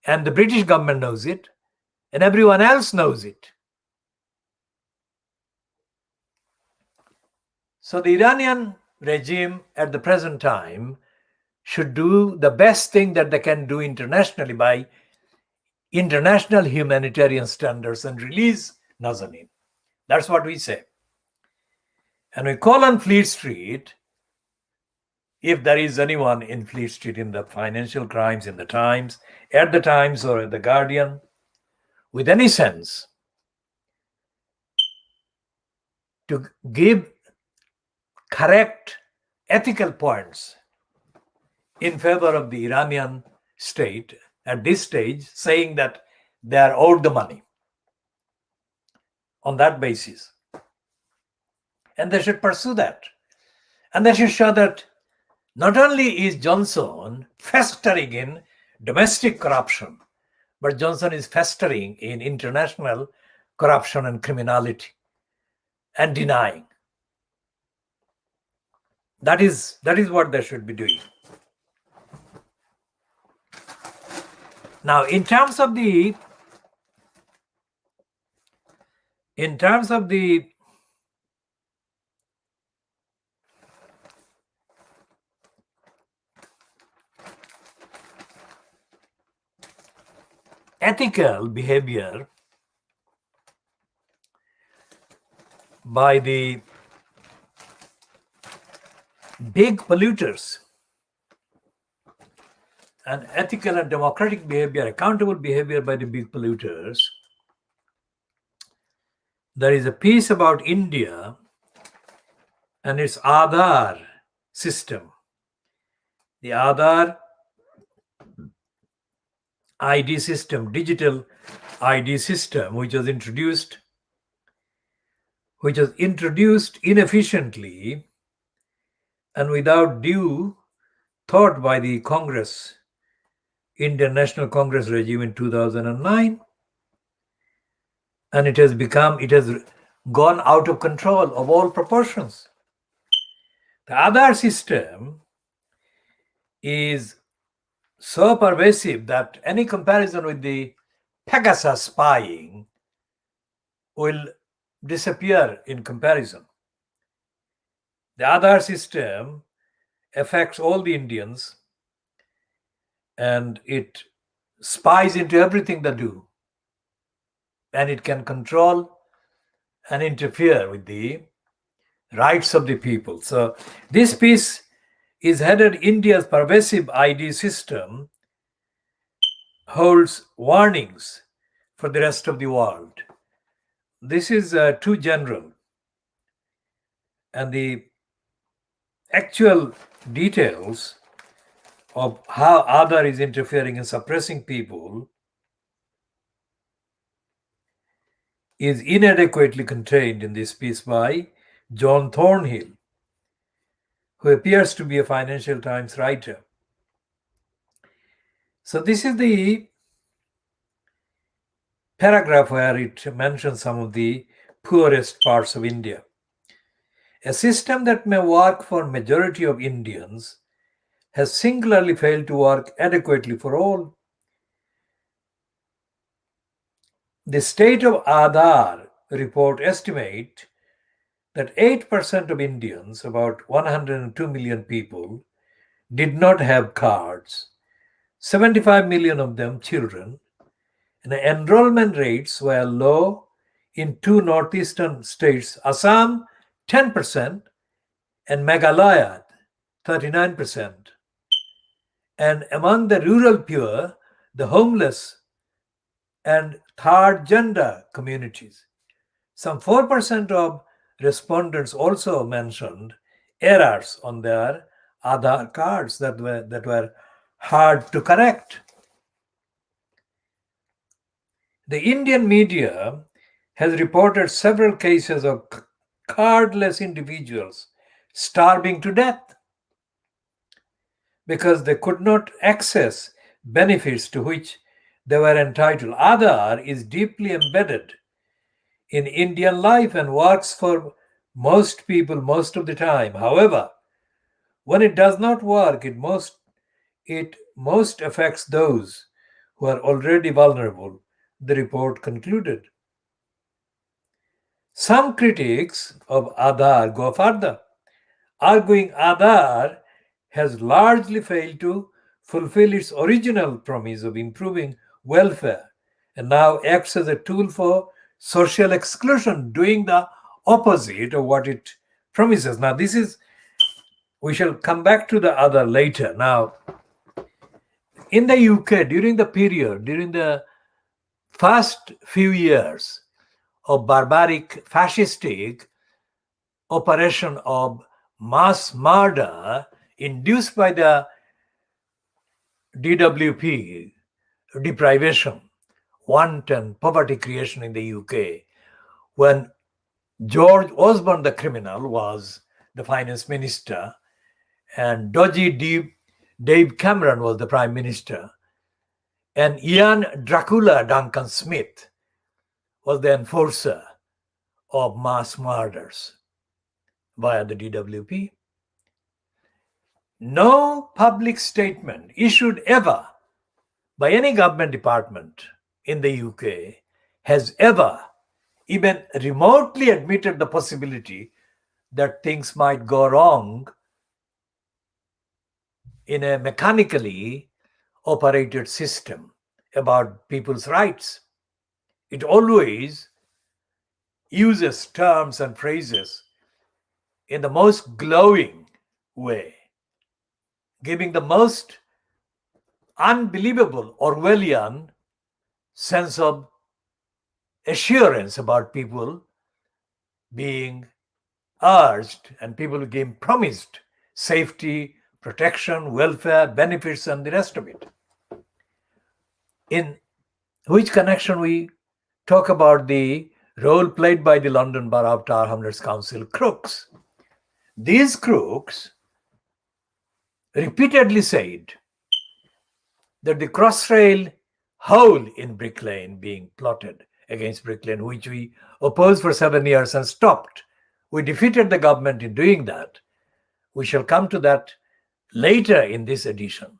and the British government knows it, and everyone else knows it. So the Iranian regime at the present time should do the best thing that they can do internationally by international humanitarian standards and release Nazanin. That's what we say. And we call on Fleet Street, if there is anyone in Fleet Street in the financial crimes, in the Times, at the Times or at the Guardian, with any sense, to give correct ethical points in favor of the Iranian state at this stage, saying that they are owed the money on that basis. And they should pursue that. And they should show that not only is Johnson festering in domestic corruption, but Johnson is festering in international corruption and criminality and denying. That is what they should be doing. Now, in terms of the ethical behavior by the big polluters, and ethical and democratic behavior, accountable behavior by the big polluters. There is a piece about India and its Aadhaar system. The Aadhaar ID system, digital ID system, which was introduced inefficiently and without due thought by the Congress, Indian National Congress regime in 2009, and it has gone out of control of all proportions. The Aadhaar system is so pervasive that any comparison with the Pegasus spying will disappear in comparison. The Aadhaar system affects all the Indians, and it spies into everything they do, and it can control and interfere with the rights of the people. So this piece is headed India's pervasive ID system holds warnings for the rest of the world. This is too general, and the actual details of how Aadhaar is interfering in suppressing people is inadequately contained in this piece by John Thornhill, who appears to be a Financial Times writer. So this is the paragraph where it mentions some of the poorest parts of India. A system that may work for majority of Indians has singularly failed to work adequately for all. The State of Aadhaar report estimate that 8% of Indians, about 102 million people, did not have cards, 75 million of them children, and the enrollment rates were low in two northeastern states, Assam 10% and Meghalaya 39%. And among the rural poor, the homeless and third gender communities. Some 4% of respondents also mentioned errors on their Aadhaar cards that were hard to correct. The Indian media has reported several cases of cardless individuals starving to death because they could not access benefits to which they were entitled. Aadhaar is deeply embedded in Indian life and works for most people most of the time. However, when it does not work, it most affects those who are already vulnerable, the report concluded. Some critics of Aadhaar go further, arguing Aadhaar has largely failed to fulfill its original promise of improving welfare and now acts as a tool for social exclusion, doing the opposite of what it promises. Now, we shall come back to the other later. Now, in the UK, during the first few years of barbaric fascistic operation of mass murder induced by the DWP, deprivation, want and poverty creation in the UK, when George Osborne, the criminal, was the finance minister, and dodgy Dave Cameron was the prime minister, and Ian Dracula Duncan Smith was the enforcer of mass murders via the DWP. No public statement issued ever by any government department in the UK has ever even remotely admitted the possibility that things might go wrong in a mechanically operated system. about people's rights. It always uses terms and phrases in the most glowing way, giving the most unbelievable Orwellian sense of assurance about people being urged and people being promised safety, protection, welfare, benefits, and the rest of it. In which connection we talk about the role played by the London Borough of Tower Hamlets Council crooks. These crooks repeatedly said that the Crossrail hole in Brick Lane being plotted against Brick Lane, which we opposed for 7 years and stopped. We defeated the government in doing that. We shall come to that later in this edition.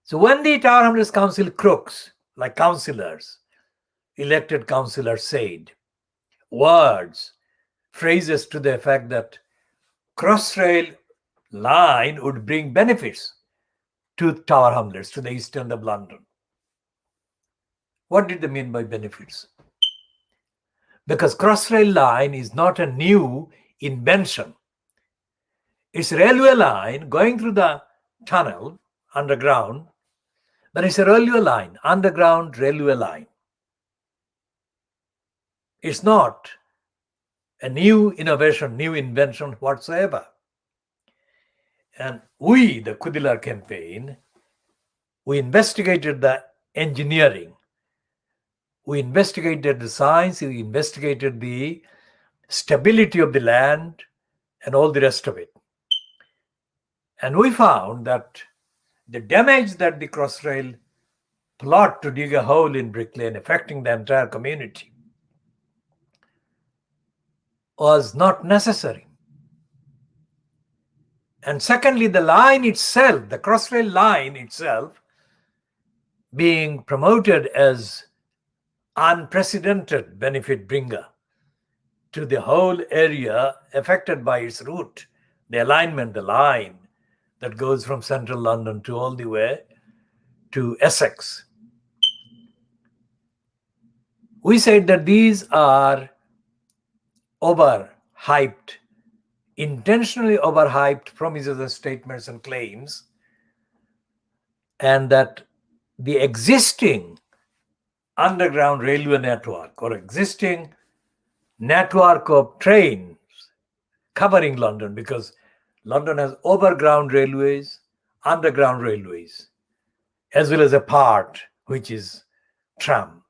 So when the Tower Hamlets Council crooks, like councillors, elected councillors, said words, phrases to the effect that Crossrail line would bring benefits to Tower Hamlets, to the east end of London. What did they mean by benefits? Because Crossrail line is not a new invention. It's a railway line going through the tunnel underground, but it's a railway line, underground railway line. It's not a new innovation, new invention whatsoever. And we, the KhoodeelaarTV campaign, we investigated the engineering, we investigated the science, we investigated the stability of the land and all the rest of it. And we found that the damage that the Crossrail plot to dig a hole in Brick Lane affecting the entire community was not necessary. And secondly, the line itself, the Crossrail line itself, being promoted as unprecedented benefit bringer to the whole area affected by its route, the alignment, the line that goes from central London to all the way to Essex. We said that these are overhyped, intentionally overhyped promises and statements and claims, and that the existing underground railway network or existing network of trains covering London, because London has overground railways, underground railways, as well as a part which is tram,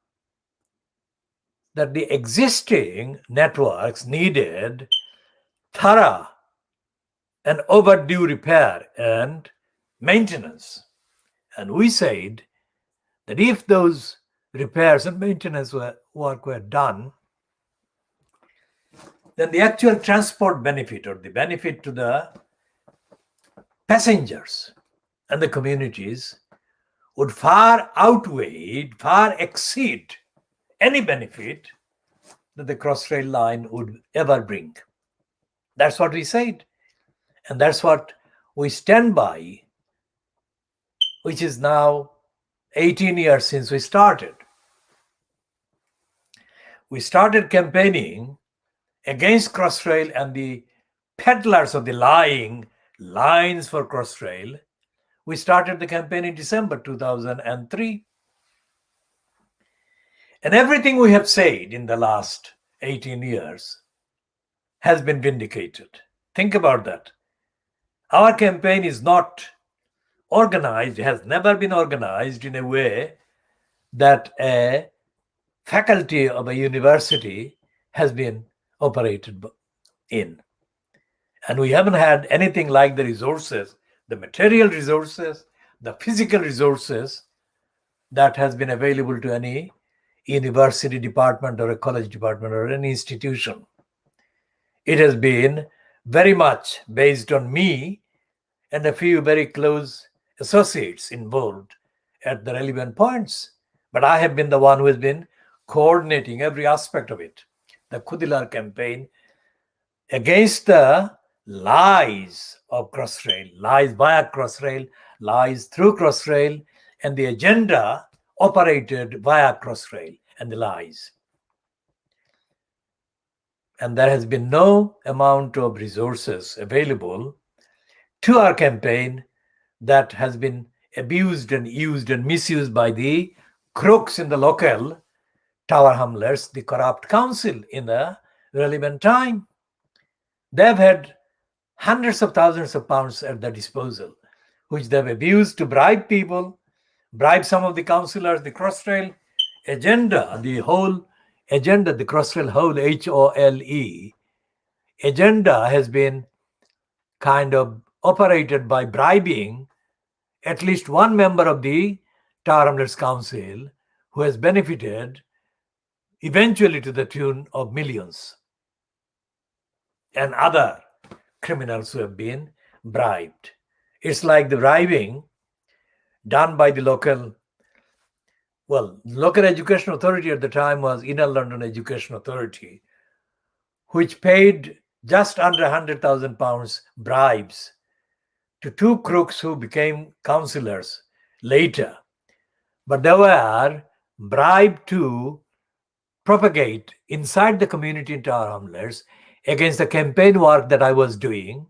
that the existing networks needed thorough and overdue repair and maintenance. And we said that if those repairs and maintenance work were done, then the actual transport benefit or the benefit to the passengers and the communities would far outweigh, far exceed any benefit that the Crossrail line would ever bring. That's what we said. And that's what we stand by, which is now 18 years since we started. We started campaigning against Crossrail and the peddlers of the lying lines for Crossrail. We started the campaign in December 2003. And everything we have said in the last 18 years has been vindicated. Think about that. Our campaign is not organized, has never been organized in a way that a faculty of a university has been operated in. And we haven't had anything like the resources, the material resources, the physical resources that has been available to any university department or a college department or any institution. It has been very much based on me and a few very close associates involved at the relevant points. But I have been the one who has been coordinating every aspect of it. The KhoodeelaarTV campaign against the lies of Crossrail, lies via Crossrail, lies through Crossrail, and the agenda operated via Crossrail and the lies. And there has been no amount of resources available to our campaign that has been abused and used and misused by the crooks in the local Tower Hamlets, the corrupt council in the relevant time. They've had hundreds of thousands of pounds at their disposal, which they've abused to bribe people, bribe some of the councillors. The Crossrail agenda, the whole agenda, the Crossrail whole HOLE agenda has been kind of operated by bribing at least one member of the Tower Hamlets Council who has benefited eventually to the tune of millions, and other criminals who have been bribed. It's like the bribing done by the local education authority at the time was Inner London Education Authority, which paid just under £100,000 bribes to two crooks who became councillors later. But they were bribed to propagate inside the community in Tower Hamlets against the campaign work that I was doing,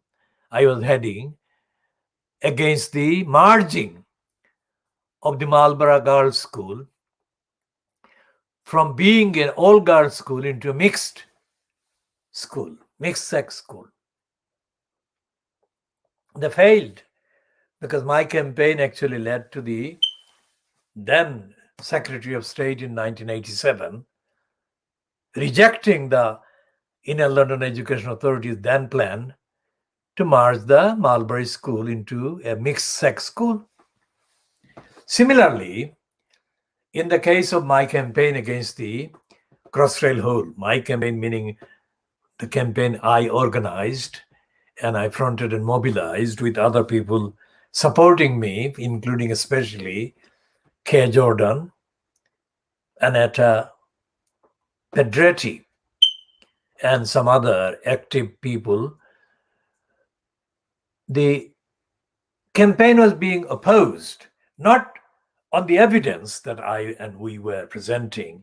I was heading, against the merging of the Marlborough Girls' School from being an all-girls school into a mixed school, mixed-sex school. They failed because my campaign actually led to the then Secretary of State in 1987 rejecting the Inner London Education Authority's then plan to merge the Marlborough School into a mixed-sex school. Similarly, in the case of my campaign against the Crossrail Hole, my campaign meaning the campaign I organized and I fronted and mobilized with other people supporting me, including especially K. Jordan, Annetta Pedretti, and some other active people. The campaign was being opposed, not on the evidence that I and we were presenting,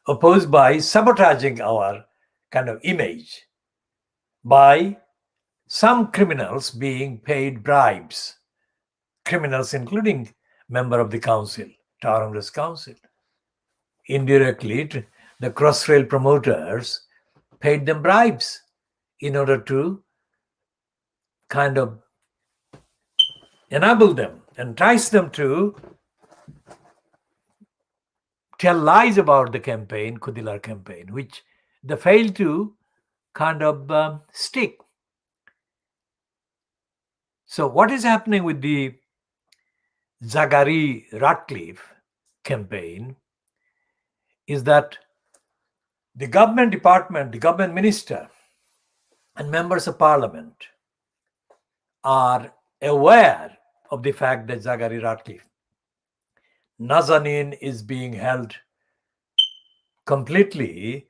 opposed by sabotaging our kind of image by some criminals being paid bribes, criminals including member of the council, Tower Hamlets Council. Indirectly, the Crossrail promoters paid them bribes in order to kind of enable them, entice them to tell lies about the campaign, KhoodeelaarTV campaign, which they failed to kind of stick. So what is happening with the Zaghari-Ratcliffe campaign is that the government department, the government minister, and members of parliament are aware of the fact that Zaghari-Ratcliffe, Nazanin, is being held completely,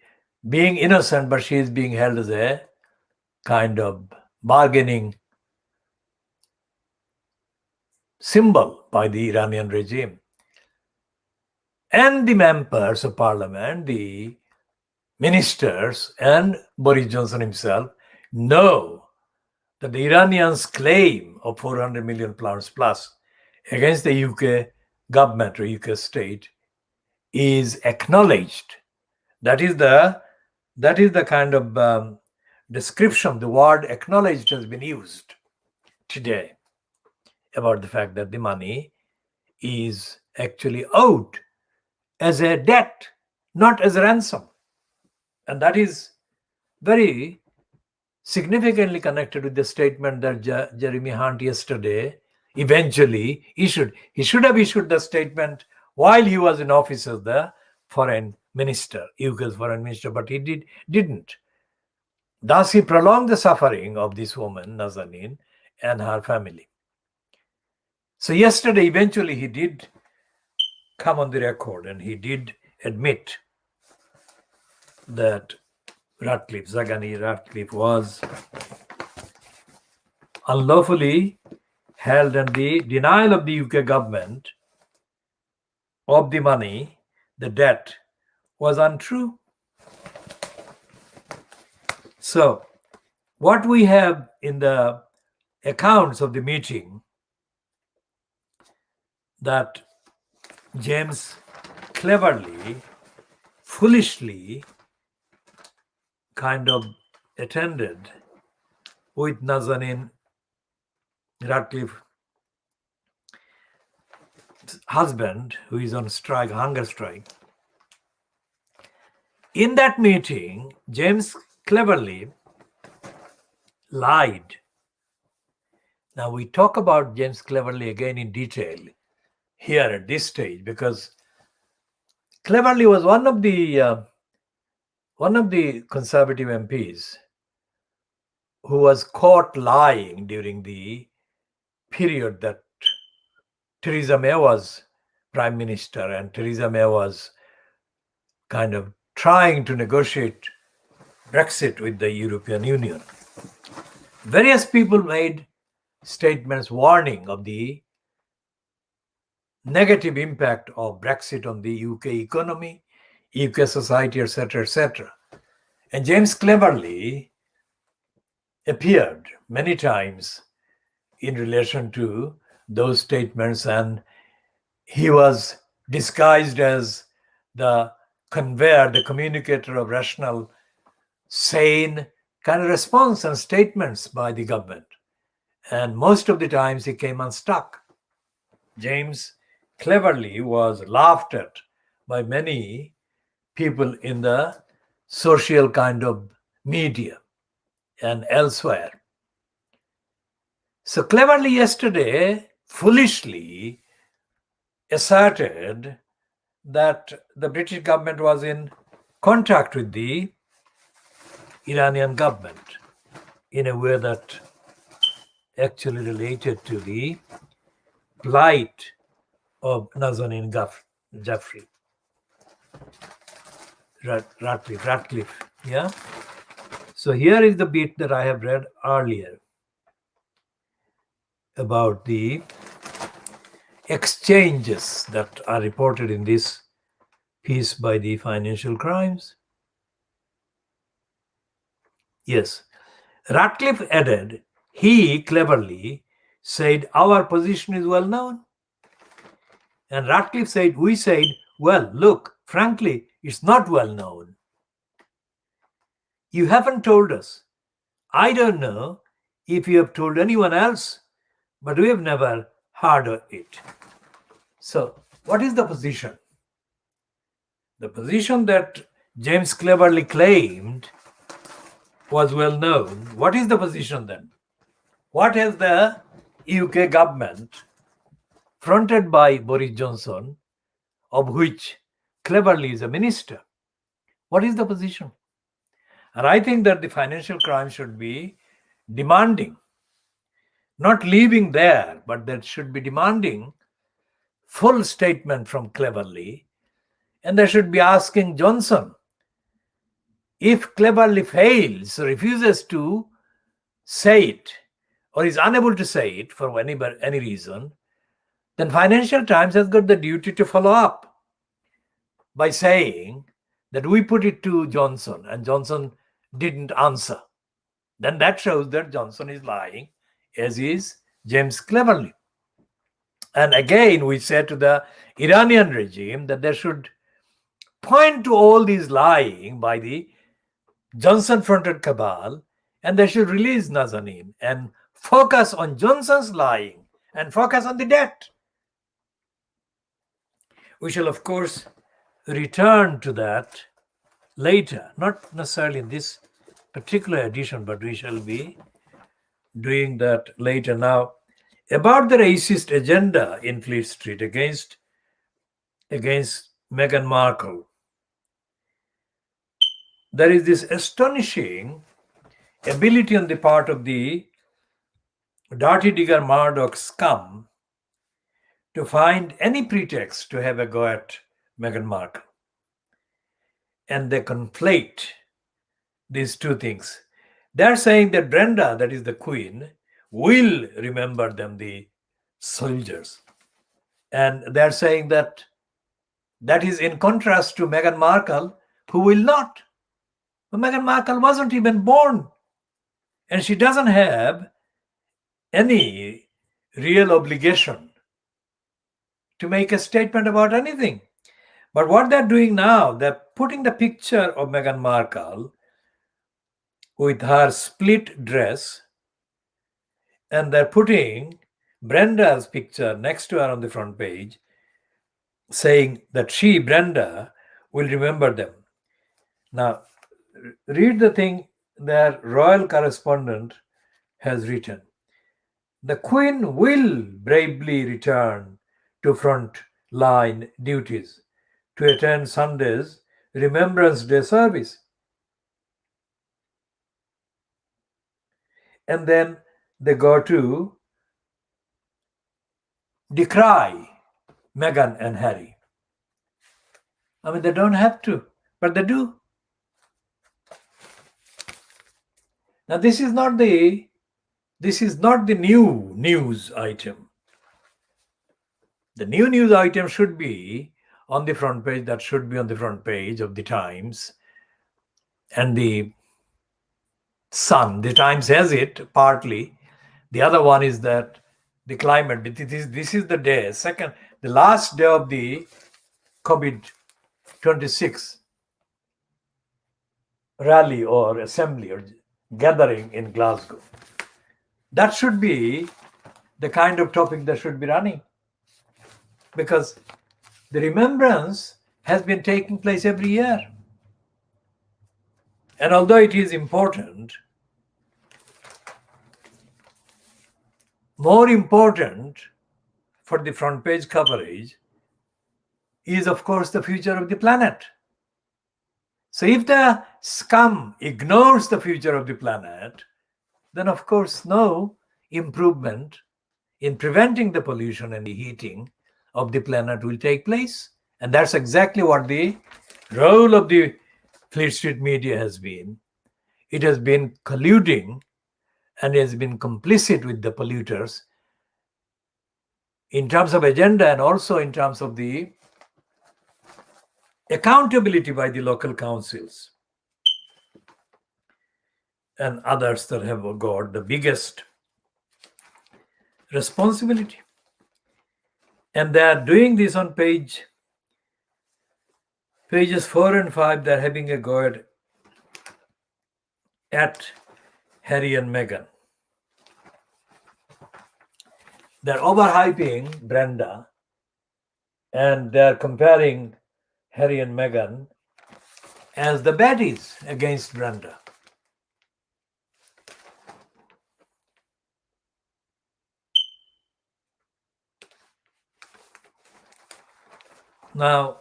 being innocent, but she is being held as a kind of bargaining symbol by the Iranian regime. And the members of parliament, the ministers, and Boris Johnson himself know that the Iranians' claim of £400 million plus against the UK government or UK state is acknowledged. That is the kind of description, the word acknowledged has been used today about the fact that the money is actually owed as a debt, not as a ransom. And that is very significantly connected with the statement that Jeremy Hunt yesterday eventually issued. He should have issued the statement while he was in office as the foreign minister, UK's foreign minister, but he didn't. Thus, he prolonged the suffering of this woman, Nazanin, and her family. So yesterday, eventually, he did come on the record and he did admit that Zaghari-Ratcliffe was unlawfully held, and the denial of the UK government of the money, the debt, was untrue. So, what we have in the accounts of the meeting, that James cleverly, foolishly kind of attended with Nazanin Ratcliffe's husband, who is on strike, hunger strike. In that meeting, James cleverly lied. Now we talk about James cleverly again in detail here at this stage, because Cleverly was one of the Conservative MPs who was caught lying during the period that Theresa May was Prime Minister, and Theresa May was kind of trying to negotiate Brexit with the European Union. Various people made statements warning of the negative impact of Brexit on the UK economy, UK society, etc., etc. And James cleverly appeared many times in relation to those statements, and he was disguised as the conveyor, the communicator of rational, sane kind of response and statements by the government. And most of the times he came unstuck. James cleverly was laughed at by many people in the social kind of media and elsewhere. So cleverly yesterday, foolishly asserted that the British government was in contact with the Iranian government in a way that actually related to the plight of Nazanin Jaffrey. Ratcliffe. Yeah. So here is the bit that I have read earlier about the exchanges that are reported in this piece by the Financial Crimes. Yes. Ratcliffe added, he cleverly said, our position is well known. And Ratcliffe said, we said, well, look, frankly, it's not well known. You haven't told us. I don't know if you have told anyone else, but we have never heard of it. So, what is the position? The position that James cleverly claimed was well known. What is the position then? What has the UK government, fronted by Boris Johnson, of which cleverly is a minister, what is the position? And I think that the financial crime should be demanding, not leaving there, but that should be demanding full statement from cleverly, and they should be asking Johnson, if cleverly fails, refuses to say it, or is unable to say it for any reason, then Financial Times has got the duty to follow up by saying that we put it to Johnson and Johnson didn't answer. Then that shows that Johnson is lying, as is James cleverly. And again, we say to the Iranian regime that they should point to all these lying by the Johnson-fronted cabal, and they should release Nazanin and focus on Johnson's lying and focus on the debt. We shall, of course, return to that later, not necessarily in this particular edition, but we shall be doing that later. Now, about the racist agenda in Fleet Street against Meghan Markle, there is this astonishing ability on the part of the dirty digger Murdoch scum to find any pretext to have a go at Meghan Markle. And they conflate these two things. They're saying that Brenda, that is the queen, will remember them, the soldiers. And they're saying that That is in contrast to Meghan Markle, who will not. But Meghan Markle wasn't even born, and she doesn't have any real obligation to make a statement about anything. But what they're doing now, they're putting the picture of Meghan Markle with her split dress, and they're putting Brenda's picture next to her on the front page, saying that she, Brenda, will remember them. Now, read the thing their royal correspondent has written. The Queen will bravely return to front line duties to attend Sunday's Remembrance Day service. And then they go to decry Meghan and Harry. I mean, they don't have to, but they do. Now, this is not the new news item. The new news item should be on the front page. That should be on the front page of the Times and the Sun. The Times has it partly. The other one is that the climate. This is the day, the last day of the COVID-26 rally or assembly or gathering in Glasgow. That should be the kind of topic that should be running, because the remembrance has been taking place every year. And although it is important, more important for the front page coverage is, of course, the future of the planet. So if the scum ignores the future of the planet, then of course no improvement in preventing the pollution and the heating of the planet will take place. And that's exactly what the role of the Fleet Street media has been. It has been colluding and has been complicit with the polluters in terms of agenda and also in terms of the accountability by the local councils and others that have got the biggest responsibility. And they are doing this on pages 4 and 5. They're having a go at Harry and Meghan. They're overhyping Brenda, and they're comparing Harry and Meghan as the baddies against Brenda. Now,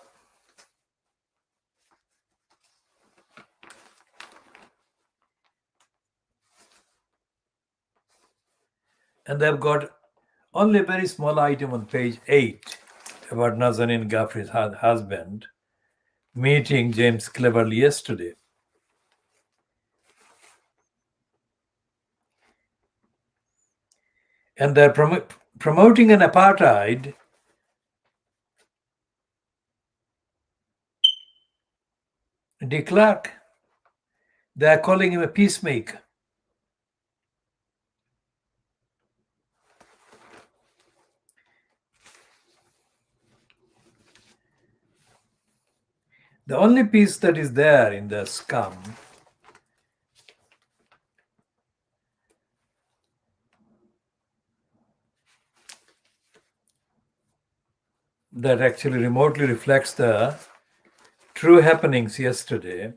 and they've got only a very small item on page 8 about Nazanin Ghaffari's husband meeting James Cleverly yesterday. And they're promoting an apartheid de Klerk. They're calling him a peacemaker. The only piece that is there in the scum that actually remotely reflects the true happenings yesterday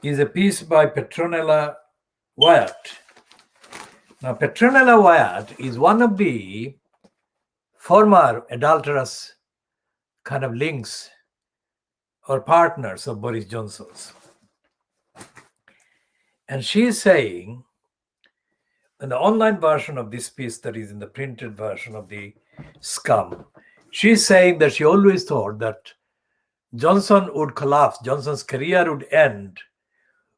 is a piece by Petronella Wyatt. Now, Petronella Wyatt is one of the former adulterous kind of links or partners of Boris Johnson's. And she is saying, in the online version of this piece that is in the printed version of the scum, she's saying that she always thought that Johnson would collapse, Johnson's career would end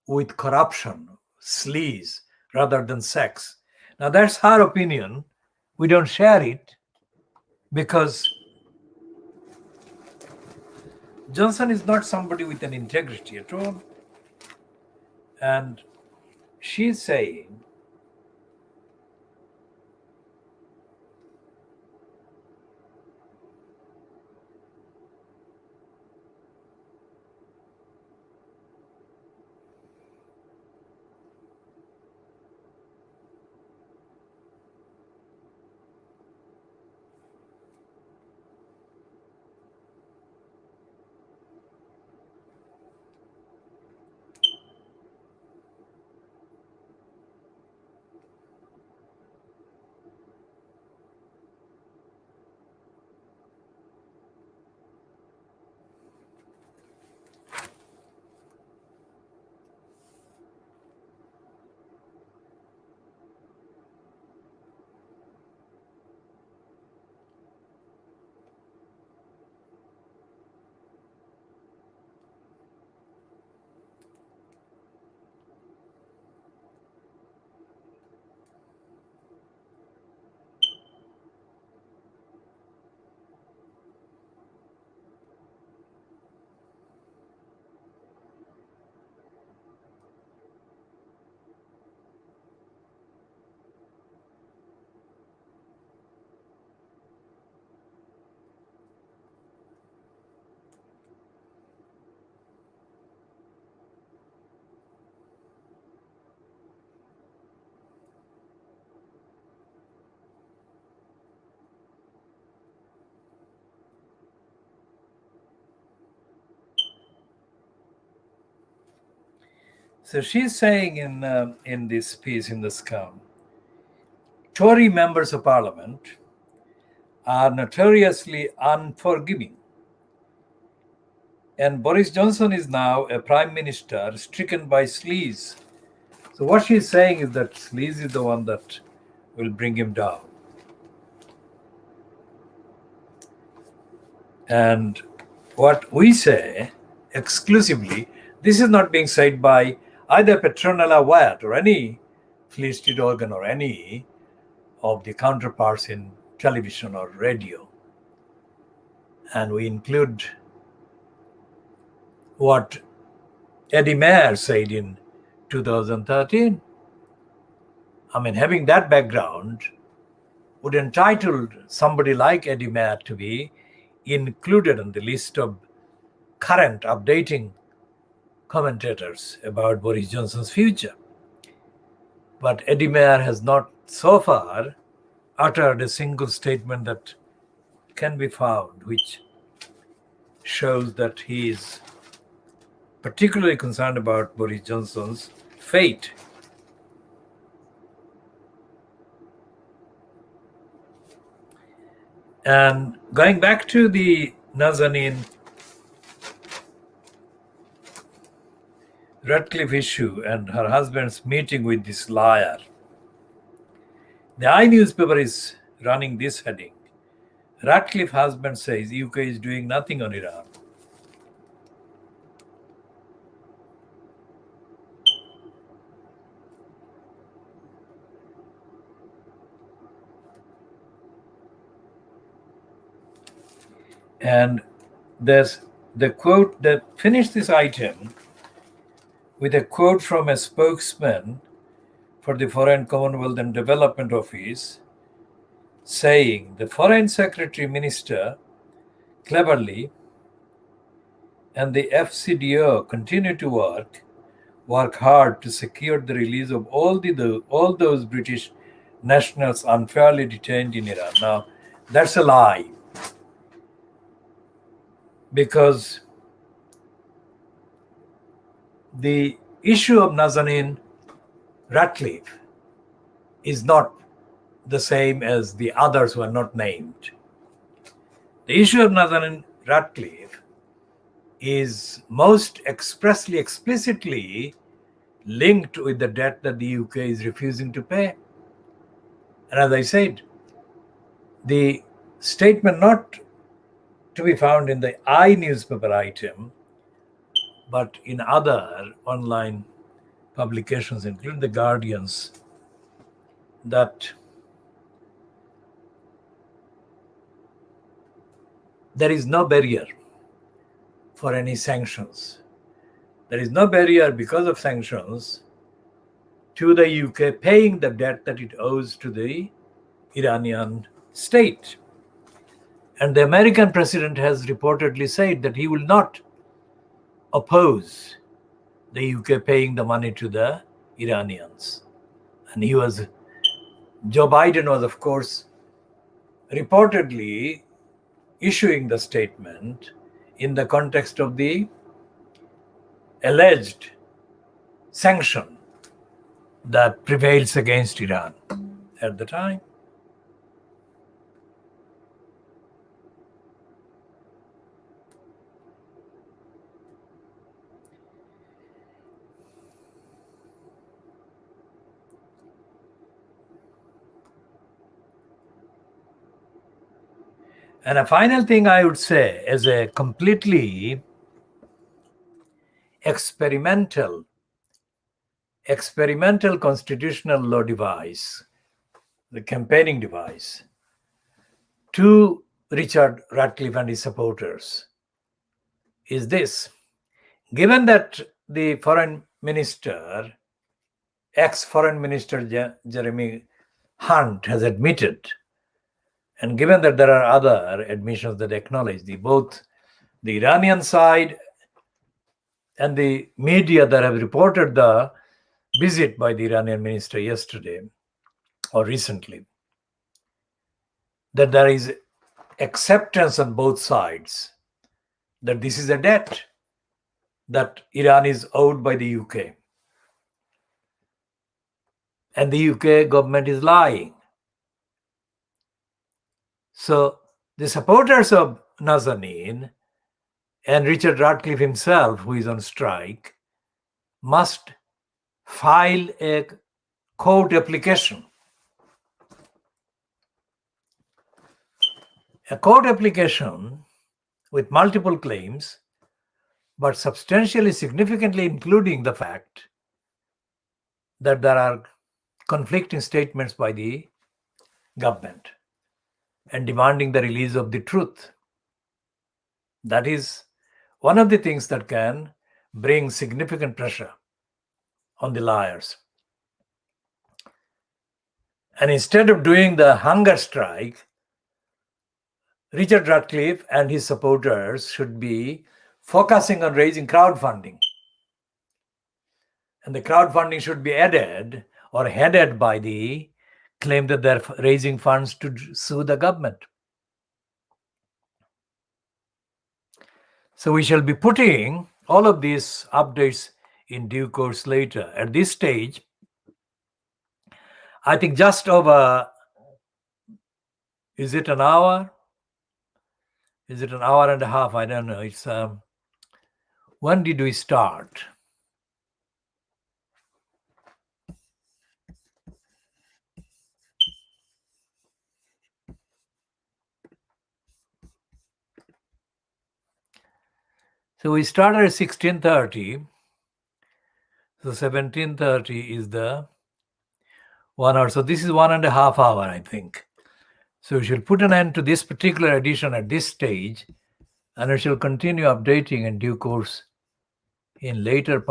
with corruption, sleaze, rather than sex. Now, that's her opinion. We don't share it because Johnson is not somebody with an integrity at all. And she's saying, so she's saying in this piece in the Scum, Tory members of Parliament are notoriously unforgiving. And Boris Johnson is now a prime minister stricken by sleaze. So what she's saying is that sleaze is the one that will bring him down. And what we say exclusively, this is not being said by either Petronella Wyatt or any Fleet Street organ or any of the counterparts in television or radio. And we include what Eddie Mayer said in 2013. I mean, having that background would entitle somebody like Eddie Mayer to be included on the list of current updating commentators about Boris Johnson's future. But Eddie Mayer has not so far uttered a single statement that can be found which shows that he is particularly concerned about Boris Johnson's fate. And going back to the Nazanin Ratcliffe issue and her husband's meeting with this liar, the I newspaper is running this heading. Ratcliffe husband says UK is doing nothing on Iran. And there's the quote that finished this item with a quote from a spokesman for the Foreign, Commonwealth and Development Office saying the Foreign Secretary Minister cleverly and the FCDO continue to work hard to secure the release of all those British nationals unfairly detained in Iran. Now, that's a lie, because the issue of Nazanin Ratcliffe is not the same as the others who are not named. The issue of Nazanin Ratcliffe is most expressly, explicitly linked with the debt that the UK is refusing to pay. And as I said, the statement not to be found in the I newspaper item, but in other online publications, including The Guardian's, that there is no barrier for any sanctions. There is no barrier because of sanctions to the UK paying the debt that it owes to the Iranian state. And the American president has reportedly said that he will not oppose the UK paying the money to the Iranians. And Joe Biden was, of course, reportedly issuing the statement in the context of the alleged sanction that prevails against Iran at the time. And a final thing I would say, as a completely experimental constitutional law device, the campaigning device, to Richard Ratcliffe and his supporters is this. Given that the foreign minister, ex-foreign minister Jeremy Hunt has admitted, and given that there are other admissions that acknowledge both the Iranian side and the media that have reported the visit by the Iranian minister yesterday or recently, that there is acceptance on both sides that this is a debt that Iran is owed by the UK. And the UK government is lying. So the supporters of Nazanin and Richard Ratcliffe himself, who is on strike, must file a court application. A court application with multiple claims, but substantially, significantly including the fact that there are conflicting statements by the government and demanding the release of the truth. That is one of the things that can bring significant pressure on the liars. And instead of doing the hunger strike, Richard Ratcliffe and his supporters should be focusing on raising crowdfunding. And the crowdfunding should be added or headed by the claim that they're raising funds to sue the government. So we shall be putting all of these updates in due course later. At this stage, I think just over, is it an hour? Is it an hour and a half? I don't know. It's when did we start? So we started at 16:30. So 17:30 is the 1 hour. So this is 1.5 hours, I think. So we shall put an end to this particular edition at this stage, and we shall continue updating in due course in later parts.